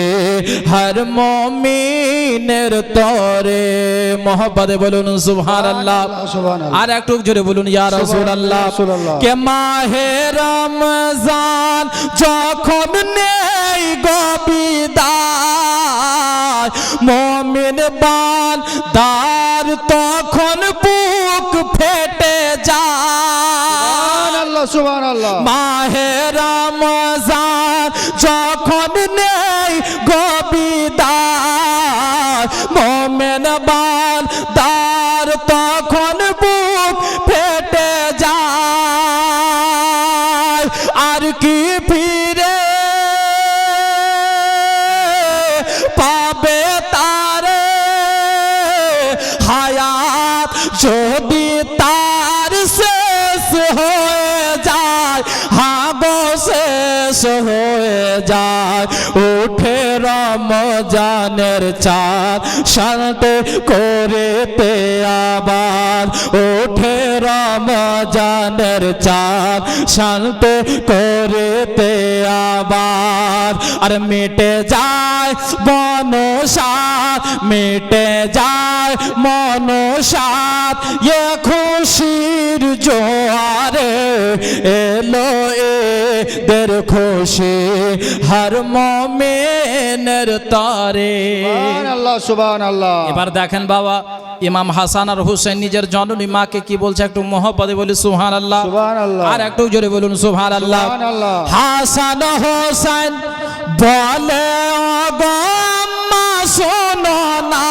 Speaker 2: হর মুমিনের তরে মোহব্বতে বলুন সুবহানাল্লাহ আর একটু জোরে বলুন ইয়া রাসূলুল্লাহ কে মাহে রমজান যখন নেই গো বিদায় মুমিন বান্দার তখন বুক ফেটে যায়
Speaker 3: সুবহানাল্লাহ
Speaker 2: মাহে রমজান যখন নেই গো বিদায় মুমিন বান্দার তখন বুক ফেটে যায় আর কি ফিরে পাবে তারে হায়াত যদি তার শেষ হয়ে যায় হাগো শেষ হয়ে যায় উঠে রমজানের চাঁদ শান্ত করেতে আবার উঠে রমজানের চাঁদ শান্ত করেতে আবার আর মিটে যায় মনসাত মিটে যায় মনসাত এ খুশির জোয়ারে এলো এদের খুশি হর মুমিনের তরে
Speaker 3: সুবহানাল্লাহ সুবহানাল্লাহ
Speaker 1: এবার দেখেন বাবা ইমাম হাসান আর হুসেন নিজের জননী মাকে কি বলছে একটু মহব্বতে বলি সুবহানাল্লাহ
Speaker 3: সুবহানাল্লাহ
Speaker 1: আর একটু জোরে বলুন সুবহানাল্লাহ
Speaker 3: সুবহানাল্লাহ
Speaker 2: হাসান হোসেন বলে ওগো আম্মা শোনো না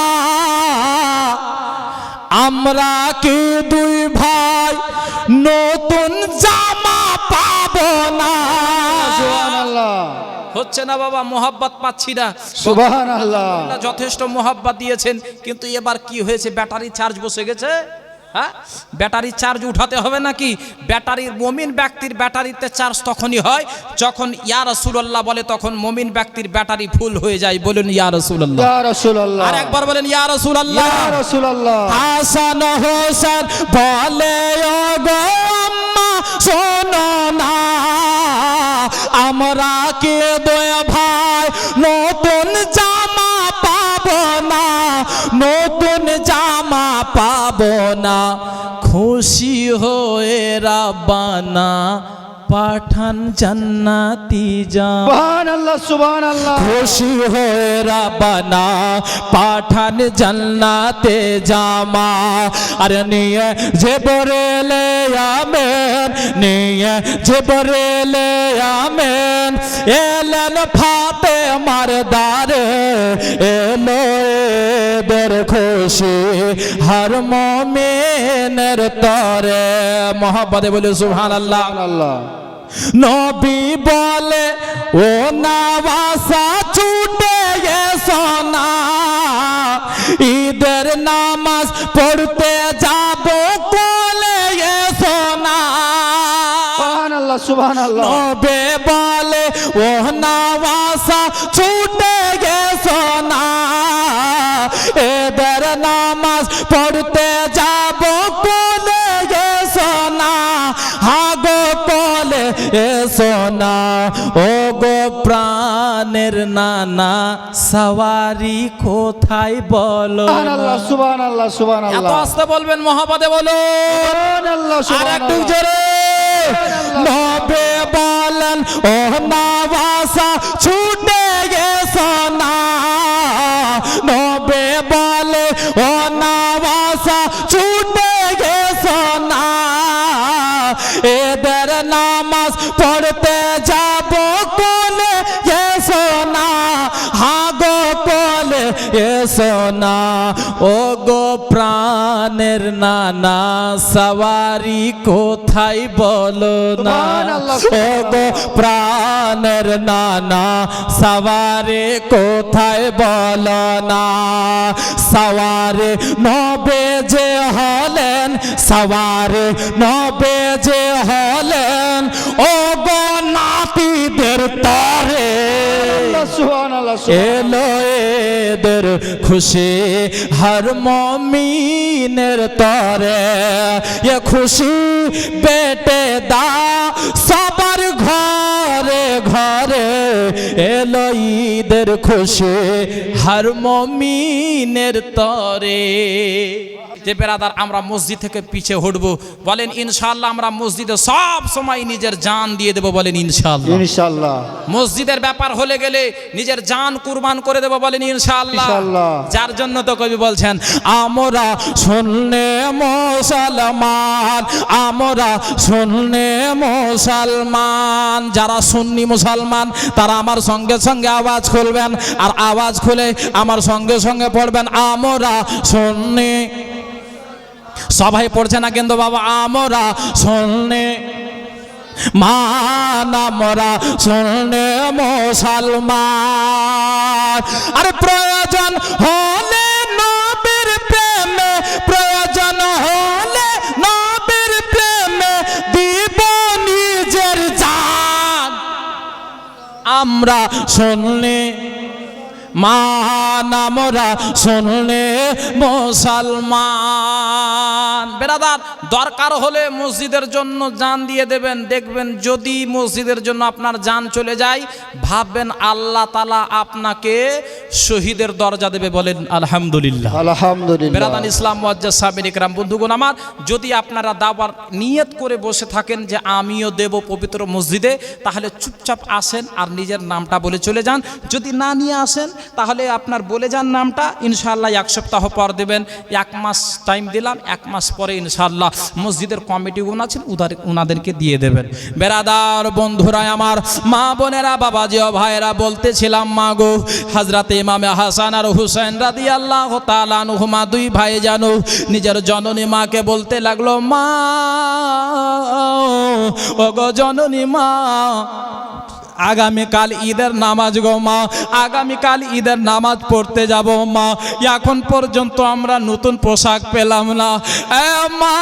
Speaker 2: আমরা কি দুই ভাই নতুন জামা পাবো না
Speaker 3: সুবহানাল্লাহ
Speaker 1: হচ্ছে না বাবা মোহাব্বত পাচ্ছি না
Speaker 3: সুবহানাল্লাহ
Speaker 1: যথেষ্ট মোহাব্বত দিয়েছেন কিন্তু এবার কি হয়েছে ব্যাটারি চার্জ বসে গেছে হ্যাঁ ব্যাটারি চার্জ উঠাতে হবে নাকি ব্যাটারির মুমিন ব্যক্তির ব্যাটারিতে চার্জ তখনই হয় যখন ইয়া রাসূলুল্লাহ বলে তখন মুমিন ব্যক্তির ব্যাটারি ফুল হয়ে যায় বলুন ইয়া রাসূলুল্লাহ
Speaker 3: ইয়া রাসূলুল্লাহ
Speaker 1: আর একবার বলেন ইয়া রাসূলুল্লাহ
Speaker 3: ইয়া রাসূলুল্লাহ
Speaker 2: হাসান হোসেন বলে ওগো আম্মা শোনো না আমরা কি দুই ভাই নতুন জামা পাবো না নতুন জামা পাবো না খুশি হয়ে রাব্বানা পাঠান জান্নাতি জামা
Speaker 3: সুবহানাল্লাহ সুবহানাল্লাহ
Speaker 2: খুশি হয়ে রাব্বানা পাঠান জান্নাতে জামা আর নিয়ে জিবরিলে আমিন নিয়ে জিবরিলে আমিন এলেন ফাতেমার দারে এলো এদের খুশি হর মুমিনের তরে মোহাব্বতে বলে সুবহানাল্লাহ
Speaker 3: সুবহানাল্লাহ
Speaker 2: নবী বলে ও নাওয়াসা ছুটে এসো না ঈদের নামাজ পড়তে যাব কোলে এসো না
Speaker 3: সুবহানাল্লাহ সুবহানাল্লাহ
Speaker 2: নবী বলে ও নাওয়াসা ছুটে এসো না ঈদের নামাজ পড়তে যাব কোলে এসো না হাগো কোলে এসো না ও গো প্রাণের নানা সওয়ারি কোথায় বলো
Speaker 3: সুবহানাল্লাহ সুবহানাল্লাহ
Speaker 1: এত
Speaker 3: সুবহানাল্লাহ
Speaker 1: আস্তে বলবেন মহাপদে বলো
Speaker 3: সুবহানাল্লাহ
Speaker 2: আর একটু
Speaker 3: সুবহানাল্লাহ
Speaker 2: জোরে নবে বলেন ও নাওয়াসা ছুটে গেছো না নবে বলে ও নাওয়াসা ছুটে গেছো না এদের নামাজ পড়তে যাব কোলে এসো না হাগো কোলে এসো না ও গো প্রাণের নানা সওয়ারি কোথায় বলো না
Speaker 3: সুবহানাল্লাহ।
Speaker 2: ও গো প্রাণ জানের নানা সওয়ারে কোথায় বলো না সওয়ারে নবে যে হলেন সওয়ারে নবে যে হলেন ও গো নাতিদের তরে
Speaker 3: সুবহানাল্লাহ
Speaker 2: এলো এদের খুশি হর মমিনের তরে এ খুশি বেটে দা সবার ঘরে ঘরে এলো ঈদের খুশি হর মমিনের তরে যে বেরাদার আমরা মসজিদ থেকে পিছে হটবো বলেন ইনশাআল্লাহ আমরা মসজিদে সব সময় নিজের জান দিয়ে দেব বলেন ইনশাআল্লাহ
Speaker 3: ইনশাআল্লাহ
Speaker 2: মসজিদের ব্যাপার হলে গেলে নিজের জান কুরবান করে দেব বলেন ইনশাআল্লাহ
Speaker 3: ইনশাআল্লাহ।
Speaker 2: যার জন্য তো কবি বলছেন আমরা শুনলে মুসলমান আমরা শুনলে মুসলমান যারা সুন্নি মুসলমান তারা আমার সঙ্গে সঙ্গে আওয়াজ খুলবেন আর আওয়াজ খুলে আমার সঙ্গে সঙ্গে পড়বেন আমরা শুননি সবাই পড়ছে না কিন্তু বাবা আমরা শুনলে মান আমরা শুনলে মুসলমান আর প্রয়োজন হলে নবীর প্রেমে প্রয়োজন হলে নবীর প্রেমে দিব নিজের জান আমরা শুনলে মান আমরা শুনলে মুসলমান বেরাদার দরকার হলে মসজিদের জন্য জান দিয়ে দেবেন দেখবেন যদি মসজিদের জন্য আপনার জান চলে যায় ভাববেন আল্লাহ তাআলা আপনাকে শহীদের দরজা দেবে বলেন আলহামদুলিল্লাহ
Speaker 3: আলহামদুলিল্লাহ
Speaker 2: বেরাদান ইসলাম মুআজ্জাজ সাহাবায়ে কেরাম বন্ধুগণ আমার যদি আপনারা দাওয়ার নিয়ত করে বসে থাকেন যে আমিও দেব পবিত্র মসজিদে তাহলে চুপচাপ আসেন আর নিজের নামটা বলে চলে যান যদি না নিয়ে আসেন তাহলে আপনার বলে যান নামটা ইনশাআল্লাহ এক সপ্তাহ পর দেবেন এক মাস টাইম দিলাম এক মাস পরে ইনশাআল্লাহ মসজিদের কমিটিগুলো আছেন উনাদেরকে দিয়ে দেবেন বেরাদার বন্ধুরা আমার মা বোনেরা বাবাজি ও ভাইয়েরা বলতেছিলাম মা গো হযরত ইমামে হাসান আর হুসাইন রাদিয়াল্লাহু তাআলা আনহুমা দুই ভাই জানো নিজের জননী মাকে বলতে লাগলো মা ও গো জননী মা আগামীকাল ঈদের নামাজ গো মা আগামীকাল ঈদের নামাজ পড়তে যাব মা এখন পর্যন্ত আমরা নতুন পোশাক পেলাম না মা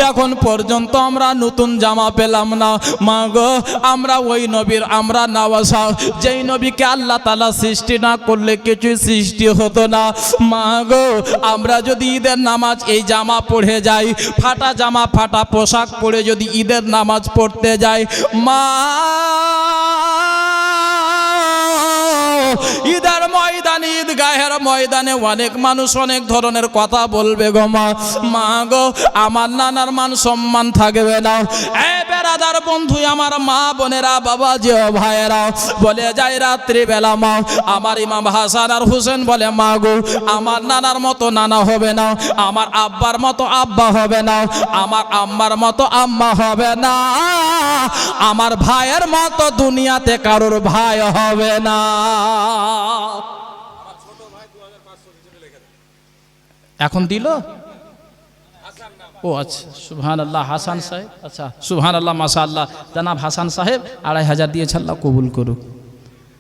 Speaker 2: এখন পর্যন্ত আমরা নতুন জামা পেলাম না মা গো আমরা ওই নবীর আমরা নওয়াজা যেই নবীকে আল্লাহ তাআলা সৃষ্টি না করলে কিছুই সৃষ্টি হতো না মা গো আমরা যদি ঈদের নামাজ এই জামা পড়ে যাই ফাটা জামা ফাটা পোশাক পরে যদি ঈদের নামাজ পড়তে যাই মা ঈদের ময়দানে ঈদগাহের ময়দানে অনেক মানুষ অনেক ধরনের কথা বলবে গো মা মা গো আমার নানার মান সম্মান থাকবে না এ বেরাদার বন্ধু আমার মা বোনেরা বাবাজি ও ভাইয়েরা বলে যায় রাত্রি বেলা মা আমার ইমাম হাসান আর হুসেন বলে মা গো আমার নানার মতো নানা হবে না আমার আব্বার মতো আব্বা হবে না আমার আম্মার মতো আম্মা হবে না আমার ভাইয়ের মতো দুনিয়াতে কারোর ভাই হবে না এখন দিল ও আচ্ছা সুবহানাল্লাহ হাসান সাহেব আচ্ছা সুবহানাল্লাহ মাশাআল্লাহ জনাব হাসান সাহেব 2500 দিয়েছে আল্লাহ কবুল করুক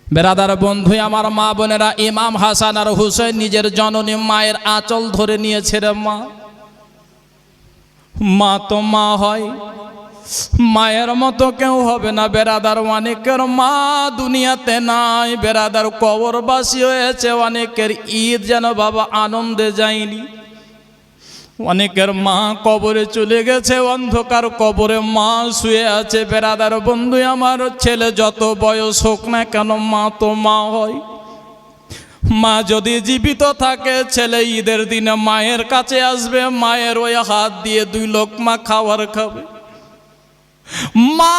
Speaker 2: বেরাদার বন্ধু আমার মা বোনেরা ইমাম হাসান আর হুসেন নিজের জননী মায়ের আঁচল ধরে নিয়েছে রে মা মা তো মা হয় মায়ের মতো কেউ হবে না বেরাদার অনেকের মা দুনিয়াতে নাই বেরাদার কবরবাসী হয়েছে অনেকের ঈদ যেন বাবা আনন্দে যায়নি অনেকের মা কবরে চলে গেছে অন্ধকার কবরে মা শুয়ে আছে বেরাদার বন্ধু আমার ছেলে যত বয়স হোক না কেন মা তো মা হয় মা যদি জীবিত থাকে ছেলে ঈদের দিনে মায়ের কাছে আসবে মায়ের ওই হাত দিয়ে 2 লোকমা খাবার খাবে মা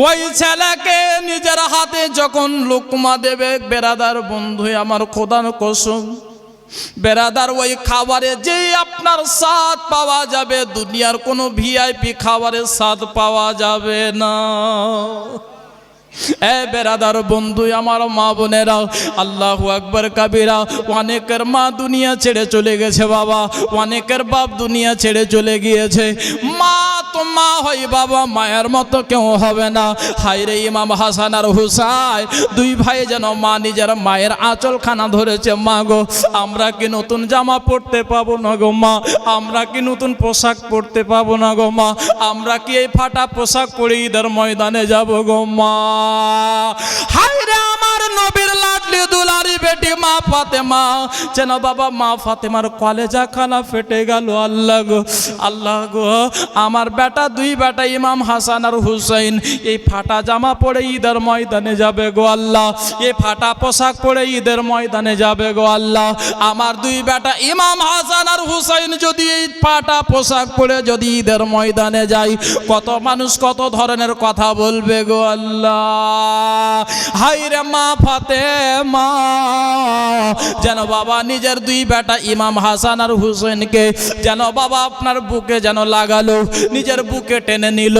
Speaker 2: ওই ছেলেকে নিজের হাতে যখন লোকমা দেবে বেরাদার বন্ধু আমার খোদার কসম বেরাদার ওই খাবারে যে আপনার স্বাদ পাওয়া যাবে দুনিয়ার কোনো ভিআইপি খাবারের স্বাদ পাওয়া যাবে না
Speaker 1: এ বেরাদার বন্ধু আমার মা বোনেরা, আল্লাহু আকবার কাবীরা, অনেকের মা দুনিয়া ছেড়ে চলে গেছে বাবা, অনেকের বাপ দুনিয়া ছেড়ে চলে গিয়েছে। মা তো মা হয় বাবা, মায়ের মতো কেউ হবে না। হায়রে ইমাম হাসান আর হুসাইন দুই ভাই যেন মা নিজের মায়ের আঁচলখানা ধরেছে। মা গো, আমরা কি নতুন জামা পরতে পাবো না গো মা? আমরা কি নতুন পোশাক পরতে পাবো না গো মা? আমরা কি এই ফাটা পোশাক পরে ঈদের ময়দানে যাব গো মা? হায়রে আমার নবীর লাডলি দুলারি বেটি মা ফাতেমা, যেন বাবা মা ফাতেমার কলেজা খানা ফেটে গেল। আল্লাহ গো, আল্লাহ গো, আমার বেটা দুই বেটা ইমাম হাসান আর হুসাইন এই ফাটা জামা পরে ঈদের ময়দানে যাবে গো আল্লাহ, এই ফাটা পোশাক পরে ঈদের ময়দানে যাবে গো আল্লাহ। আমার দুই বেটা ইমাম হাসান আর হুসাইন যদি এই ফাটা পোশাক পরে যদি ঈদের ময়দানে যায়, কত মানুষ কত ধরনের কথা বলবে গো আল্লাহ। হায়রে মা ফাতেমা, যেন বাবা নিজের দুই বেটা ইমাম হাসান আর হুসেনকে যেন বাবা আপনার বুকে যেন লাগালো, নিজের বুকে টেনে নিল,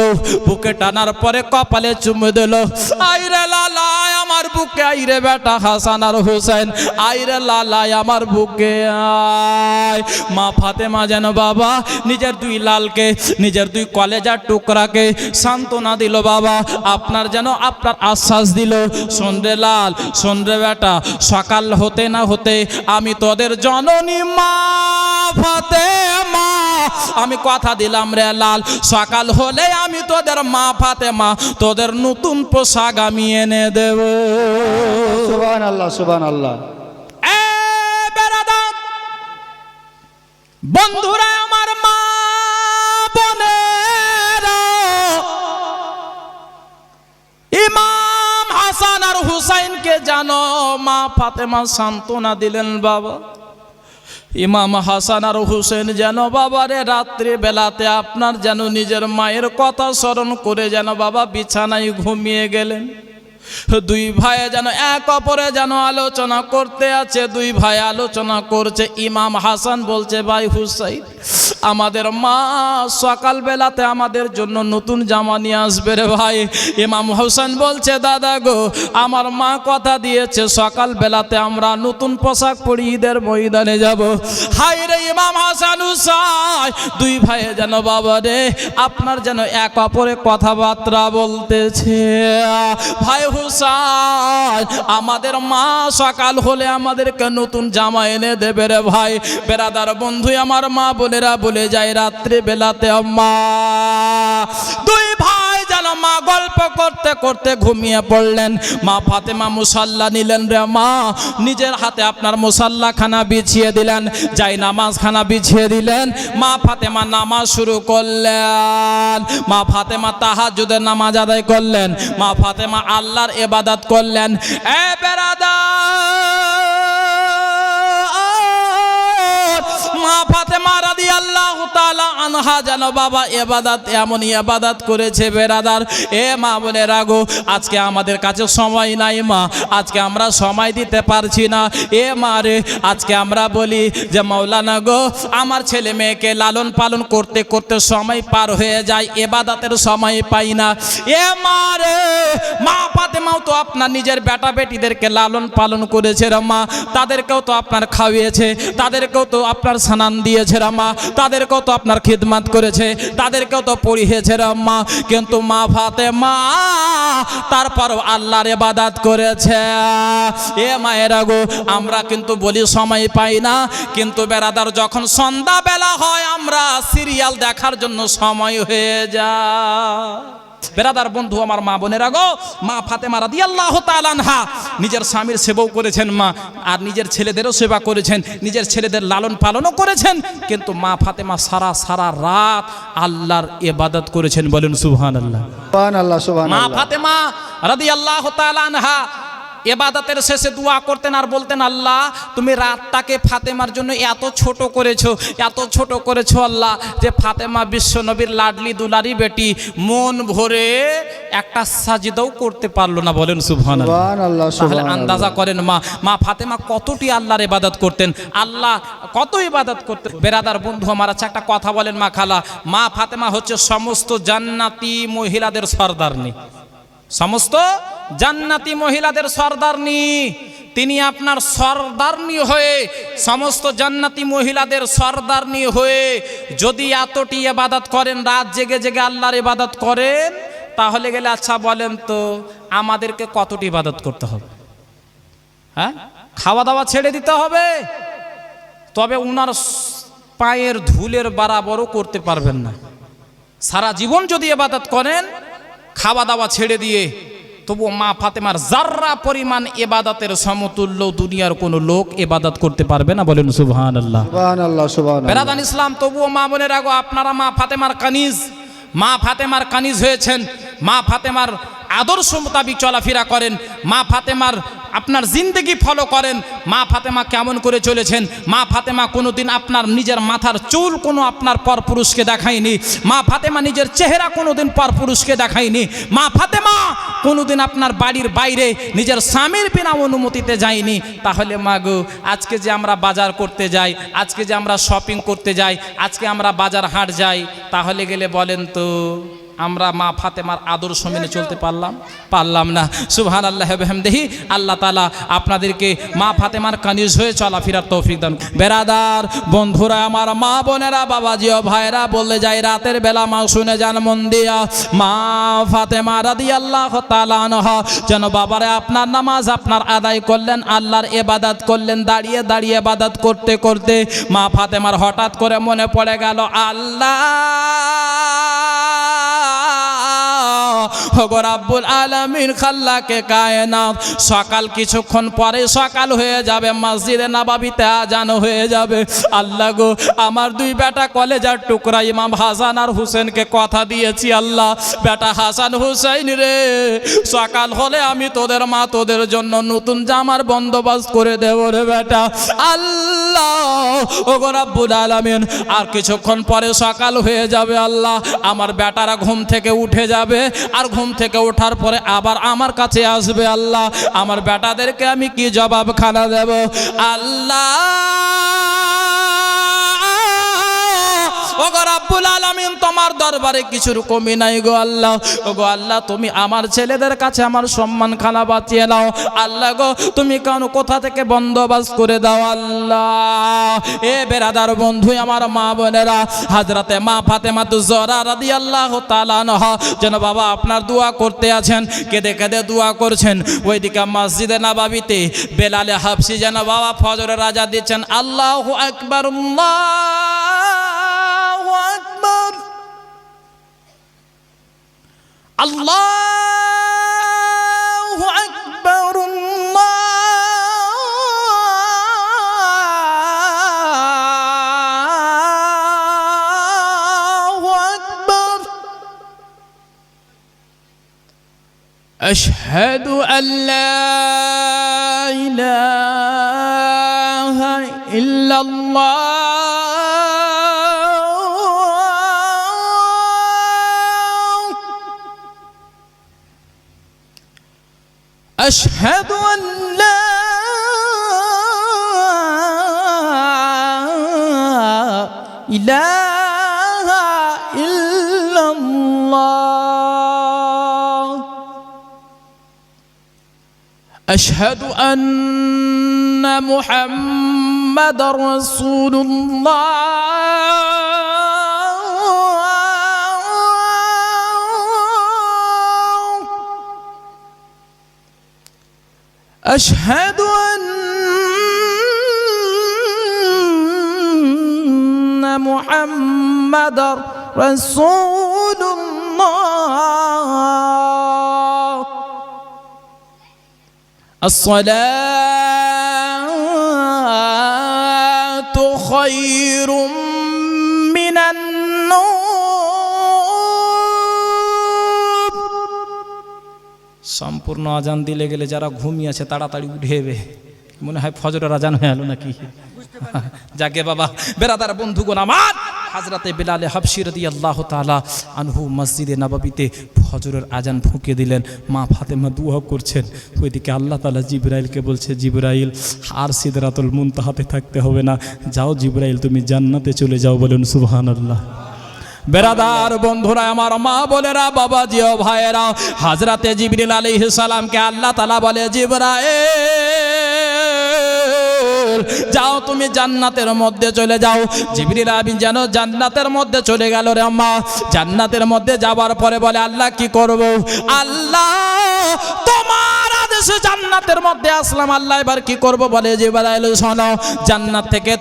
Speaker 1: বুকে টানার পরে কপালে চুমু দিল। আইরে লালাই আমার বুকে, আইরে বেটা হাসান আর হুসেন, আইরে লালাই আমার বুকে আয়। মা ফাতেমা যেন বাবা নিজের দুই লালকে, নিজের দুই কলেজার টুকরাকে সান্ত্বনা দিল বাবা, আপনার যেন আপনার আশ্বাস দিল, শোন রে লাল, শোন রে বেটা, সকাল হতে না হতে আমি তোদের জননী মা ফাতেমা, আমি কথা দিলাম রে লাল, সকাল হলে আমি তোদের মা ফাতেমা তোদের নতুন পোশাক আমি এনে দেব।
Speaker 3: সুবহানাল্লাহ, সুবহানাল্লাহ।
Speaker 1: এ বেরাদার বন্ধুরা, আমার মা বোনেরা, ইমাম হাসান আর হুসাইনকে জানো মা ফাতেমা সান্ত্বনা দিলেন বাবা। ইমাম হাসান আর হুসেন যেন বাবারে রাত্রি বেলাতে আপনার যেন নিজের মায়ের কথা স্মরণ করে যেন বাবা বিছানায় ঘুমিয়ে গেলেন। দুই ভাই যেন এক অপরে যেন আলোচনা করতে আছে, দুই ভাই আলোচনা করছে। ইমাম হাসান বলছে, ভাই হুসাইন, আমাদের মা সকাল বেলাতে আমাদের জন্য নতুন জামা নিয়ে আসবে রে ভাই। ইমাম হাসান বলছে, দাদা গো, আমার মা কথা দিয়েছে সকাল বেলাতে আমরা নতুন পোশাক পরে ঈদের ময়দানে যাব। হাই রে ইমাম হাসান হুসাইন, দুই ভাই যেন বাবা রে আপনার যেন এক অপরে কথাবার্তা বলতেছে। ভাই হুসাইন, আমাদের মা সকাল হলে আমাদেরকে নতুন জামা এনে দেবে রে ভাই। বেরাদার বন্ধু আমার মা বোনেরা বলে যায়, রাত্রি বেলাতে আম্মা, দুই ভাই যেন মা গল্প করতে করতে ঘুমিয়ে পড়লেন। মা ফাতেমা মুসাল্লা নিলেন রে মা, নিজের হাতে আপনার মুসাল্লা খানা বিছিয়ে দিলেন, যাই নামাজ খানা বিছিয়ে দিলেন। মা ফাতেমা নামাজ শুরু করলেন। মা ফাতেমা তাহাজ্জুদের নামাজ আদায় করলেন। মা ফাতেমা আল্লাহর ইবাদত করলেন। এ বেরাদার, মা ফাতেমা রাদিয়াল্লাহু তাআলা আনহা যেন বাবা ইবাদত এমন ইবাদত করেছে বেরাদার। এ মা বোনেরা গো, আজকে আমাদের কাছে সময় নাই মা, আজকে আমরা সময় দিতে পারছি না। এ মা রে, আজকে আমরা বলি যে মাওলানা গো, আমার ছেলে মেয়েকে লালন পালন করতে করতে সময় পার হয়ে যায়, ইবাদতের সময় পাই না। এ মা রে, মা ফাতেমাও তো আপনার নিজের বেটা বেটিদেরকে লালন পালন করেছে রে মা, তাদেরকেও তো আপনার খাওয়িয়েছে, তাদেরকেও তো আপনার স্নান দিয়েছে রে মা, তাদেরকেও তো আপনার খিদমত করেছে, তাদেরকেও তো পড়িয়েছে রে মা। কিন্তু মা ফাতেমা তারপরও আল্লাহর ইবাদত করেছে। এ মায়েরা গো, আমরা কিন্তু বলি সময় পাই না, কিন্তু বেরাদার যখন সন্ধ্যা বেলা হয় আমরা সিরিয়াল দেখার জন্য সময় হয়ে যায়। বেরাদার বন্ধু আমার মা বোনেরা গো, মা ফাতেমা রাদিয়াল্লাহু তাআলা আনহা নিজের স্বামীর সেবাও করেছেন মা, আর নিজের ছেলেদেরও সেবা করেছেন, নিজের ছেলেদের লালন পালনও করেছেন। কিন্তু মা ফাতেমা সারা রাত আল্লাহর ইবাদত করেছেন। বলেন সুবহানাল্লাহ।
Speaker 3: সুবহানাল্লাহ,
Speaker 1: মা
Speaker 3: সুবহানাল্লাহ।
Speaker 1: ফাতেমা রাদিয়াল্লাহু তাআলা আনহা ইবাদতের শেষে দোয়া করতেন আর বলতেন, আল্লাহ তুমি রাতটাকে ফাতেমার জন্য এত ছোট করেছো, এত ছোট করেছো আল্লাহ, যে ফাতেমা বিশ্ব নবীর লাডলি দুলারি বেটি মন ভরে একটা সাজদাও করতে পারলো না। বলেন সুবহানাল্লাহ।
Speaker 3: সুবহানাল্লাহ,
Speaker 1: তাহলে
Speaker 3: সুবহানাল্লাহ।
Speaker 1: আন্দাজা করেন মা ফাতেমা কতটি আল্লাহর ইবাদত করতেন, আল্লাহ কত ইবাদত করতেন। বেরাদার বন্ধু আমার, আছে একটা কথা বলেন মা খালা, মা ফাতেমা হচ্ছে সমস্ত জান্নাতি মহিলাদের সরদারনি।
Speaker 2: সমস্ত জান্নাতি মহিলাদের সরদারনি, তিনি আপনার সরদারনি হয়ে সমস্ত জান্নাতি মহিলাদের সরদারনি হয়ে যদি এতটি ইবাদত করেন, রাত জেগে জেগে আল্লাহর ইবাদত করেন, তাহলে গেলে আচ্ছা বলেন তো আমাদেরকে কতটি ইবাদত করতে হবে? হ্যাঁ, খাওয়া দাওয়া ছেড়ে দিতে হবে, তবে উনার পায়ের ধুলের বরাবরও করতে পারবেন না। সারা জীবন যদি ইবাদত করেন খাওয়া দাওয়া ছেড়ে দিয়ে, তবু মা ফাতেমার জাররা পরিমাণ ইবাদতের সমতুল্য দুনিয়ার কোনো লোক ইবাদত করতে পারবে না। বলেন সুবহানাল্লাহ।
Speaker 3: সুবহানাল্লাহ সুবহানাল্লাহ।
Speaker 2: বেরাদান ইসলাম, তবুও মা বোনের আগো আপনারা মা ফাতেমার কানিজ, মা ফাতেমার কানিজ হয়েছেন, মা ফাতেমার আদর্শ মোতাবিক চলাফেরা করেন, মা ফাতেমার আপনার জিন্দেগি ফলো করেন। মা ফাতেমা কেমন করে চলেছেন? মা ফাতেমা কোনোদিন আপনার নিজের মাথার চুল কোনো আপনার পরপুরুষকে দেখায়নি। মা ফাতেমা নিজের চেহারা কোনোদিন পরপুরুষকে দেখায়নি। মা ফাতেমা কোনোদিন আপনার বাড়ির বাইরে নিজের স্বামীর বিনা অনুমতিতে যায়নি। তাহলে মা গো, আজকে যে আমরা বাজার করতে যাই, আজকে যে আমরা শপিং করতে যাই, আজকে আমরা বাজার হাট যাই, তাহলে গেলে বলেন তো আমরা মা ফাতেমার আদর্শ মেনে চলতে পারলাম না। সুবহানাল্লাহ ওয়া বিহামদিহি। আল্লাহ তাআলা আপনাদেরকে মা ফাতেমার কানিজ হয়ে চলাফেরার তৌফিক দান। বেরাদার বন্ধুরা আমার, মা বোনেরা, বাবাজি ও ভাইরা, বললে যাই রাতের বেলা মা শুনে যান মন দিয়া, মা ফাতেমা রাদিয়াল্লাহু তাআলা আনহা যেন বাবারে আপনার নামাজ আপনার আদায় করলেন, আল্লাহর ইবাদত করলেন, দাঁড়িয়ে দাঁড়িয়ে ইবাদত করতে করতে মা ফাতেমার হঠাৎ করে মনে পড়ে গেল, আল্লাহ ওগো রাব্বুল আলামিন খাল্লাকে কায়নাত, সকাল কিছুক্ষণ পরে সকাল হয়ে যাবে, মসজিদে নববীতে আজান হয়ে যাবে। আল্লাহ গো, আমার দুই বেটা কলেজার টুকরা ইমাম হাসান আর হুসেনকে কথা দিয়েছি, আল্লাহ বেটা হাসান হুসাইন রে, সকাল হলে আমি তোদের মা তোদের জন্য নতুন জামার বন্দোবস্ত করে দেব রে বেটা। আল্লাহ ওগো রাব্বুল আলামিন, আর কিছুক্ষণ পরে সকাল হয়ে যাবে, আল্লাহ আমার বেটারা ঘুম থেকে উঠে যাবে, আর ঘুম থেকে ওঠার পরে আবার আমার কাছে আসবে। আল্লাহ আমার বেটাদেরকে আমি কি জবাব খানা দেব? আল্লাহ ওগো রাব্বুল আলামিন, তোমার দরবারে কিছুর কমি নাই গো আল্লাহ। ওগো আল্লাহ, তুমি আমার ছেলেদের কাছে আমার সম্মান খানা বাঁচিয়ে নাও। আল্লাহ গো, তুমি কেন কোথা থেকে বন্দোবস্ত করে দাও আল্লাহ। এ বেরাদার বন্ধু আমার, মা বোনেরা, হযরতে মা ফাতেমাতুজ জোহরা রাদিয়াল্লাহু তাআলা আনহা যেন বাবা আপনার দোয়া করতে আছেন, কেঁদে কেঁদে দোয়া করছেন। ওইদিকে মসজিদে নববীতে বেলালে হাবশি যেন বাবা ফজরের আজান দিচ্ছেন, আল্লাহু আকবার, আল্লাহু আকবার, আল্লাহু আকবার, আশহাদু আল্লা ইলাহা ইল্লাল্লাহ, أشهد أن لا إله إلا الله، أشهد أن محمد رسول الله، أشهد أن محمد رسول الله، الصلاة خير من النوم। সম্পূর্ণ আজান দিলে গেলে যারা ঘুমিয়ে আছে তাড়াতাড়ি উঠেবে, মনে হয় ফজরের আজান হয়ে গেল নাকি। যাকে বাবা বেরাদার বন্ধুগণ আমার, হযরতে বেলালে হাবশি রাদিয়াল্লাহু তাআলা আনহু মসজিদে নববীতে ফজরের আজান ফুঁকে দিলেন। মা ফাতেমা দোয়া করছেন, ওইদিকে আল্লাহ তাআলা জিবরাইলকে বলছে, জিবরাইল আর সিদরাতুল মুনতাহাতে থাকতে হবে না, যাও জিবরাইল তুমি জান্নাতে চলে যাও। বলুন সুবহানাল্লাহ।
Speaker 1: বেরাদার বন্ধুরা আমার মা বোনেরা বাবাজি ও ভাইয়েরা হযরতে জিবরিল আলাইহিস সালামকে আল্লাহ তাআলা বলে জিবরাইল যাও তুমি জান্নাতের মধ্যে চলে যাও। জিবরিল আমিন যেন জান্নাতের মধ্যে চলে গেল রে আম্মা। জান্নাতের মধ্যে যাবার পরে বলে আল্লাহ কি করব? আল্লাহ তোমার আদেশে জান্নাতের মধ্যে আসলাম, আল্লাহ এবার কি করব? বলে জিবরাইল শোনো, জান্নাত থেকে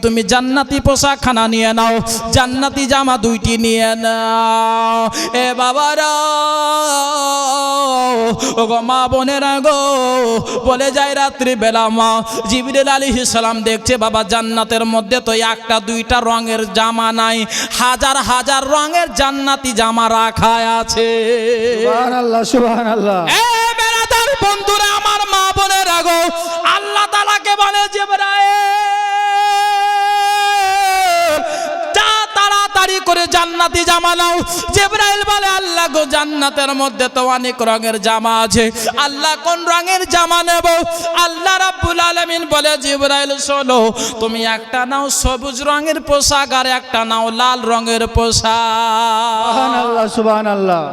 Speaker 1: তুমি জান্নাতি পোশাক খানা নিয়ে নাও, জান্নাতি জামা দুইটি নিয়ে নাও। এ বাবারা ও গো মা বোনেরা গো, বলে যায় রাত্রি বেলা মা জিবরিল আলাইহিস সালাম দেখছে বাবা জান্নাতের মধ্যে তো একটা দুইটা রঙের জামা নাই, হাজার হাজার রঙের জান্নাতি জামা রাখা আছে।
Speaker 3: সুবহানাল্লাহ সুবহানাল্লাহ।
Speaker 1: এ বেরাদার বন্ধুরা আমার মা বোনেরা গো, আল্লাহ তাআলাকে বলে জিবরাইল যা তাড়াতাড়ি করে জান্নাতি জামা নাও। জিবরাইল বলে আল্লাহ গো জান্নাতের মধ্যে তো অনেক রঙের জামা আছে, আল্লাহ কোন রঙের জামা নেব? আল্লাহ রাব্বুল আলামিন বলে জিবরাইল শোনো, তুমি একটা নাও সবুজ রঙের পোশাক আর একটা নাও লাল রঙের পোশাক।
Speaker 3: সুবহানাল্লাহ সুবহানাল্লাহ।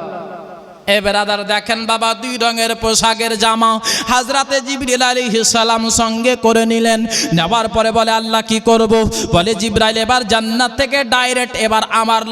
Speaker 1: এ বেরাদার দেখেন বাবা দুই রঙের পোশাকের জামা হযরতে জিবরিল আলাইহিস সালাম সঙ্গে করে নিলেন। নেওয়ার পরে বলে আল্লাহ কি করব? বলে জিবরাইল এবার জান্নাত থেকে ডাইরেক্ট এবার আমার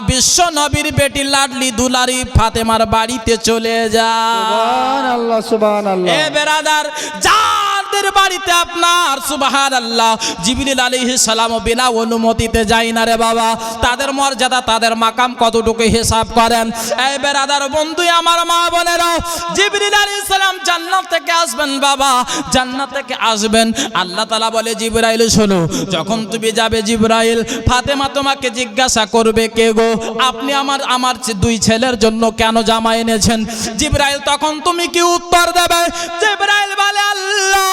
Speaker 1: বিশ্ব নবীর বেটি লাডলি দুলারি ফাতেমার বাড়িতে চলে যা।
Speaker 3: সুবহানাল্লাহ সুবহানাল্লাহ।
Speaker 1: এ বেরাদার যাদের বাড়িতে আপনার সুবহানাল্লাহ জিবরিল আলাইহিস সালাম বিনা অনুমতিতে যায় না রে বাবা, তাদের মর্যাদা তাদের মাকাম কতটুকু হিসাব করেন। এই বেরাদার বন্ধু আমার মা বোনেরা, জিবরিল আলাইহিস সালাম জান্নাত থেকে আসবেন বাবা, জান্নাত থেকে আসবেন। আল্লাহ তাআলা বলে জিবরাইল শোনো, যখন তুমি যাবে জিবরাইল ফাতেমা তোমাকে জিজ্ঞাসা করবে কে গো আপনি আমার দুই ছেলের জন্য কেন জামা এনেছেন? জিবরাইল তখন তুমি কি উত্তর দেবে? জিবরাইল বলে আল্লাহ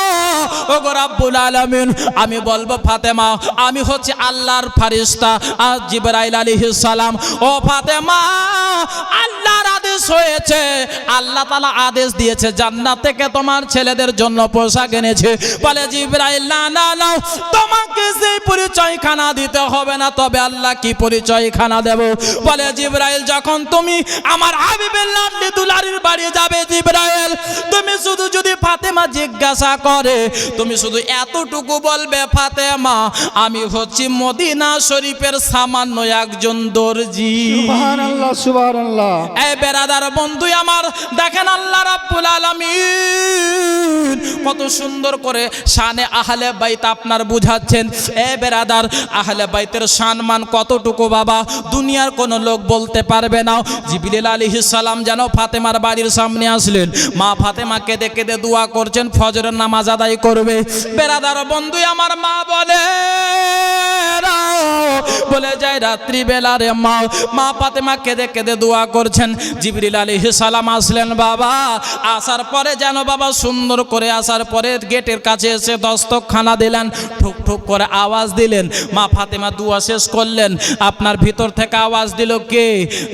Speaker 1: ও গো রাব্বুল আলামিন, আমি বলবো ফাতেমা আমি হচ্ছে আল্লাহর ফেরেশতা আর জিবরাইল আলাইহিস সালাম। ও ফাতেমা আল্লাহর আদেশ হয়েছে, আল্লাহ তাআলা আদেশ দিয়েছে জান্নাত থেকে তোমার ছেলেদের জন্য পোশাক এনেছে। বলে জিবরাইল না না না, তোমাকে সেই পরিচয় খানা দিতে হবে না, তবে আল্লাহ কি পরিচয় খানা দেব? বলে জিবরাইল যখন তুমি আমার হাবিবের লাডলি দুলারির বাড়ি যাবে জিবরাইল, তুমি শুধু যদি ফাতেমা জিজ্ঞাসা করে তুমি শুধু এতটুকু বলবে ফাতেমা আমি হচ্ছি মদিনা শরীফের সামান্য একজন দর্জি।
Speaker 3: সুবহানাল্লাহ সুবহানাল্লাহ।
Speaker 1: এই বেরাদার বন্ধু আমার দেখেন আল্লাহ রাব্বুল আলামিন কত সুন্দর করে শানে আহলে বাইত আপনার বুঝাচ্ছেন। এ বেরাদার আহলে বাইতের সম্মান কতটুকু বাবা দুনিয়ার কোনো লোক বলতে পারবে না। জিবরিল আলাইহিস সালাম যেন ফাতেমার বাড়ির সামনে আসলেন, মা ফাতেমা কেঁদে কেঁদে দোয়া করছেন ফজরের নামাজ আদায় করবে। বেরাদার বন্ধু আমার মা বলে যায় রাত্রি বেলা রে মা ফাতেমা কেঁদে কেঁদে দোয়া করছেন। জিবরিল আলাইহিস সালাম আসলেন বাবা, আসার পরে যেন বাবা সুন্দর করে আসার পরে গেটের কাছে এসে দস্তকখানা দিলেন, ঠুক ঠুক করে আওয়াজ দিলেন। মা ফাতেমা দোয়া শেষ করলেন, আপনার ভিতর থেকে আওয়াজ দিল কে?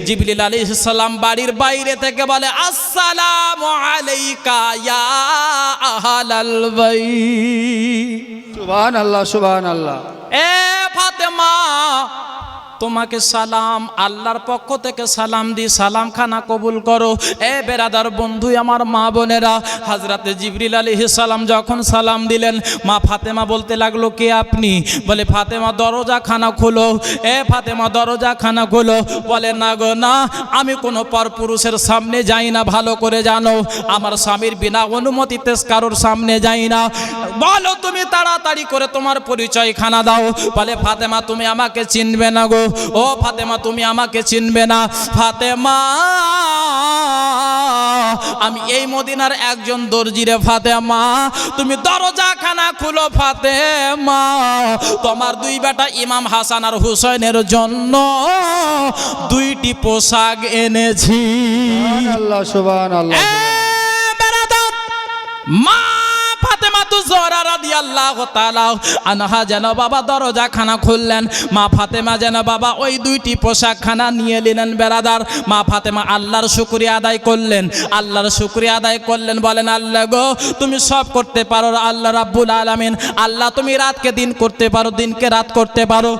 Speaker 1: জিবরিল আলাইহিস সালাম বাড়ির বাইরে থেকে বলে আসসালামু আলাইকা ইয়া আহলাল বাইত।
Speaker 3: সুবহানাল্লাহ সুবহানাল্লাহ।
Speaker 1: এ ফাতেমা তোমাকে সালাম, আল্লাহর পক্ষ থেকে সালাম দি, সালাম খানা কবুল করো। এ বেরাদার বন্ধু আমার মা বোনেরা, হযরতে জিবরিল আলাইহিস সালাম যখন সালাম দিলেন মা ফাতেমা বলতে লাগলো কে আপনি? বলে ফাতেমা দরজা খানা খোলো। এ ফাতেমা দরজা খানা খোলো। বলে না গো না, আমি কোনো পরপুরুষের সামনে যাই না, ভালো করে জানো আমার স্বামীর বিনা অনুমতিতে কারোর সামনে যাই না। বলো তুমি তাড়াতাড়ি করে তোমার পরিচয় খানা দাও। বলে ফাতেমা তুমি আমাকে চিনবে না গো। ও ফাতেমা তুমি আমাকে চিনবে না। ফাতেমা আমি এই মদিনার একজন দর্জি রে ফাতেমা, তুমি দরজা খানা খুলো ফাতেমা, তোমার দুই বেটা ইমাম হাসান আর হুসাইনের জন্য দুইটি পোশাক এনেছি।
Speaker 3: সুবহানাল্লাহ সুবহানাল্লাহ।
Speaker 1: মা ফাতেমা তো জোহরা রাদিয়াল্লাহু তাআলা আনহা যেন বাবা দরজা খানা খুললেন। মা ফাতেমা যেন বাবা ওই দুইটি পোশাক খানা নিয়ে নিলেন। বেরাদার মা ফাতেমা আল্লাহর শুকরিয়া আদায় করলেন, আল্লাহর শুকরিয়া আদায় করলেন। বলেন আল্লাহ গো তুমি সব করতে পারো আল্লাহ রাব্বুল আলামিন, আল্লাহ তুমি রাতকে দিন করতে পারো, দিনকে রাত করতে পারো।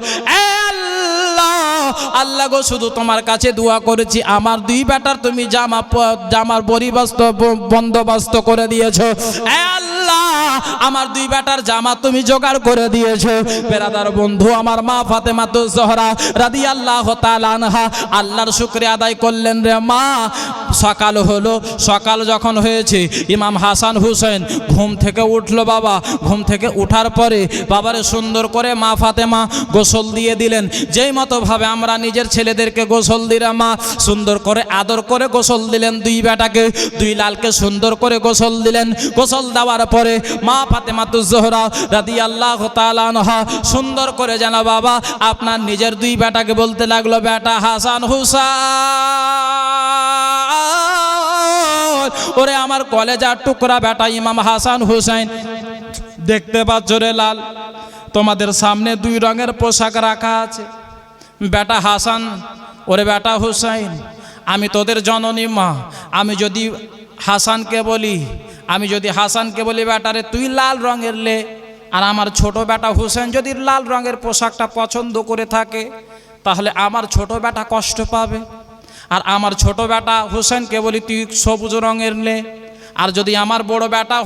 Speaker 1: আল্লাহ গো শুধু তোমার কাছে দোয়া করেছি আমার দুই বেটার তুমি জামার বন্দোবস্ত করে দিয়েছো এ আল্লাহ আমার দুই বেটার জামা তুমি জোগাড় করে দিয়েছো বেরাদার বন্ধু আমার মা ফাতেমাতুজ জোহরা রাদিয়াল্লাহু তাআলা আনহা আল্লাহর শুকরিয়া আদায় করলেন রে মা সকাল হলো সকাল যখন হয়েছে ইমাম হাসান হুসেন ঘুম থেকে উঠলো বাবা ঘুম থেকে উঠার পরে বাবারে সুন্দর করে মা ফাতেমা গোসল দিয়ে দিলেন যেই মতো ভাবে আমরা নিজের ছেলেদেরকে গোসল দিলাম মা সুন্দর করে আদর করে গোসল দিলেন দুই বেটাকে দুই লালকে সুন্দর করে গোসল দিলেন গোসল দেওয়ার পরে মা ফাতেমাতুজ জোহরা রাদিয়াল্লাহু তাআলা আনহা সুন্দর করে যেন বাবা আপনার নিজের দুই বেটাকে বলতে লাগলো বেটা হাসান হুসাইন ওরে আমার কলেজার টুকরা বেটা ইমাম হাসান হুসাইন দেখতে পাচ্ছ রে লাল তোমাদের সামনে দুই রঙের পোশাক রাখা আছে বেটা হাসান ওরে বেটা হুসাইন আমি তোদের জননী মা আমি যদি হাসানকে বলি বেটারে তুই লাল রঙের লে আর আমার ছোট বেটা হুসেন যদি লাল রঙের পোশাকটা পছন্দ করে থাকে তাহলে আমার ছোট বেটা কষ্ট পাবে আর আমার ছোট বেটা হুসেনকে বলি তুই সবুজ রঙের লে আর যদি আমার বড় বেটা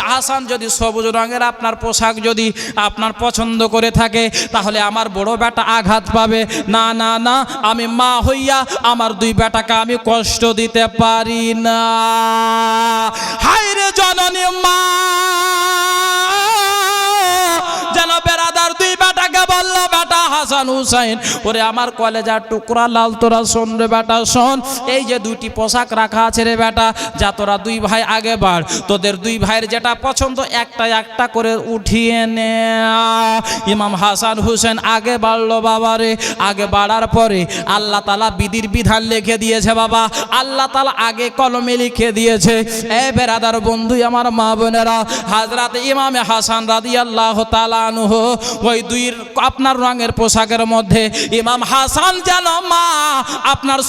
Speaker 1: হাসান যদি সবুজ রঙের আপনার পোশাক যদি আপনার পছন্দ করে থাকে তাহলে আমার বড় বেটা আঘাত পাবে না না না আমি মা হইয়া আমার দুই বেটাকে আমি কষ্ট দিতে পারি না হায় রে জননী মা যেন বেরাদার দুই বেটাকে বলল বেটা হাসান হুসাইন ওরে আমার কলেজার টুকরা লাল তোরা শোন রে বেটা শোন এই যে দুইটি পোশাক রাখা আছে রে বেটা যা তোরা দুই ভাই আগে বাড় তোদের দুই ভাইয়ের যেটা পছন্দ একটা একটা করে উঠিয়ে নে ইমাম হাসান হুসেন আগে বাড়লো বাবা রে আগে বাড়ার পরে আল্লাহ তাআলা বিধির বিধান লিখে দিয়েছে বাবা আল্লাহ তাআলা আগে কলমে লিখে দিয়েছে এ বেরাদার বন্ধু আমার মা বোনেরা হযরত ইমাম হাসান রাদিয়াল্লাহু তাআলা আনহু ওই দুই আপনার রঙের পোশাকের মধ্যে ইমাম হাসান যেন মা আপনার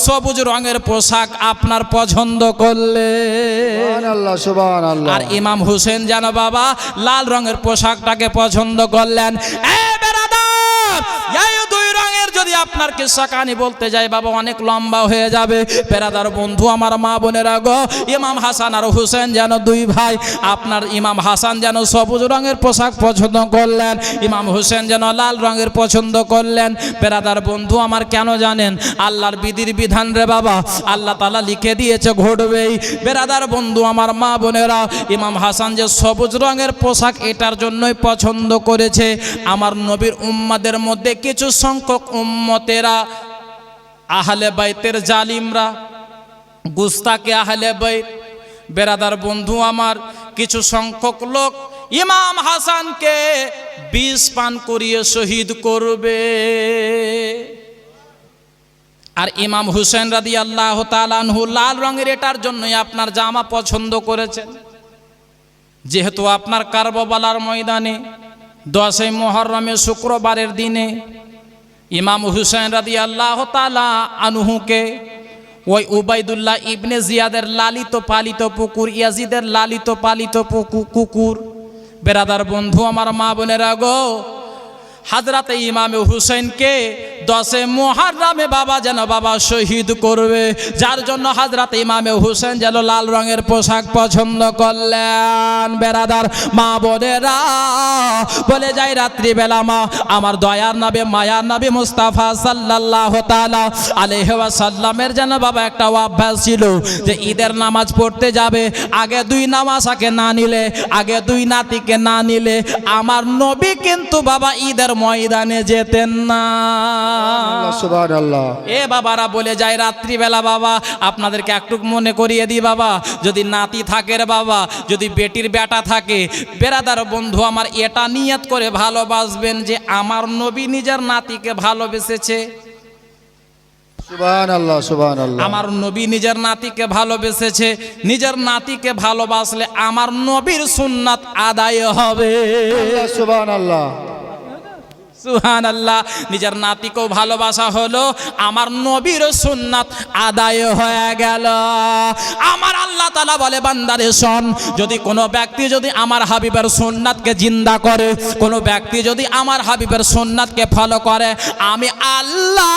Speaker 1: সবুজ রঙের পোশাক আপনার পছন্দ করলে
Speaker 3: সুবহানাল্লাহ সুবহানাল্লাহ
Speaker 1: আর ইমাম হুসেন যেন বাবা লাল রঙের পোশাকটাকে পছন্দ করলেন এ বেরাদার এই দুই রঙের যদি আপনার কিসসা কাহিনী বলতে যাই বাবা অনেক লম্বা হয়ে যাবে বেরাদার বন্ধু আমার মা বোনেরা গো ইমাম হাসান আর হুসেন যেন দুই ভাই আপনার ইমাম হাসান যেন সবুজ রঙের পোশাক পছন্দ করলেন ইমাম হুসেন যেন লাল রঙের পছন্দ করলেন বেরাদার বন্ধু আমার কেন জানেন আল্লাহর বিধির বিধান রে বাবা আল্লাহ তাআলা লিখে দিয়েছে ঘটবেই বেরাদার বন্ধু আমার মা বোনেরা ইমাম হাসান যে সবুজ রঙের পোশাক এটার জন্যই পছন্দ করেছে আমার নবীর উম্মাদের মধ্যে কিছু সংখ্যক উম্মতেরা আহলে বাইতের জালিমরা গুস্তাকে আহলে বাইত বেরাদার বন্ধু আমার কিছু সংখ্যক লোক ইমাম হাসানকে বিষ পান করিয়ে শহীদ করবে আর ইমাম হুসেন রাদিয়াল্লাহু তাআলা আনহু লাল রঙের এটার জন্যই আপনার জামা পছন্দ করেছেন যেহেতু আপনার কারবালার ময়দানে 10 মুহররমে শুক্রবারের দিনে ইমাম হুসেন রাদিয়াল্লাহু তাআলা আনহুকে ওই উবাইদুল্লাহ ইবনে জিয়াদের লালিত পালিত পুকুর ইয়াজিদের লালিত পালিত কুকুর বেরাদার বন্ধু আমার মা বোনেরা গো হযরত ইমাম হুসেনকে 10 মুহররমে বাবা যেন বাবা শহীদ করবে যার জন্য হযরত ইমাম হুসেন যেন লাল রঙের পোশাক পছন্দ করলেন বেরাদার মা বোনেরা বলে যাই রাত্রিবেলা মা আমার দয়ার নবী মায়ার নবী মুস্তাফা সাল্লাল্লাহু তাআলা আলাইহি ওয়াসাল্লামের যেন বাবা একটা অভ্যাস ছিল যে ঈদের নামাজ পড়তে যাবে আগে দুই নামাজ না নিলে আগে দুই নাতিকে না নিলে আমার নবী কিন্তু বাবা ঈদের ময়দানে যেতেন না
Speaker 3: সুবহানাল্লাহ
Speaker 1: এ বাবারা বলে যায় রাত্রিবেলা বাবা আপনাদেরকে একটু মনে করিয়ে দিই বাবা যদি নাতি থাকে রে বাবা যদি বেটির বেটা থাকে বেরাদার বন্ধু আমার এটা নিয়ত করে ভালোবাসবেন যে আমার নবী নিজের নাতিকে ভালোবেসেছে
Speaker 3: সুবহানাল্লাহ সুবহানাল্লাহ
Speaker 1: আমার নবী নিজের নাতিকে ভালোবেসেছে নিজের নাতিকে ভালোবাসলে আমার নবীর সুন্নাত আদায় হবে
Speaker 3: সুবহানাল্লাহ
Speaker 2: সুবহানাল্লাহ। নিজের নাতিকেও ভালোবাসা হলো, আমার নবীর সুন্নাত আদায় হয়ে গেল। আমার আল্লাহ তাআলা বলে বান্দারে শোন, যদি কোনো ব্যক্তি যদি আমার হাবিবের সুন্নাতকে জিন্দা করে, কোনো ব্যক্তি যদি আমার হাবিবের সুন্নাতকে ফলো করে, আমি আল্লাহ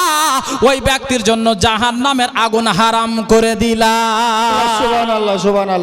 Speaker 2: ওই ব্যক্তির জন্য জাহান্নামের আগুন হারাম করে দিলাম।
Speaker 3: সুবহানাল্লাহ সুবহানাল্লাহ।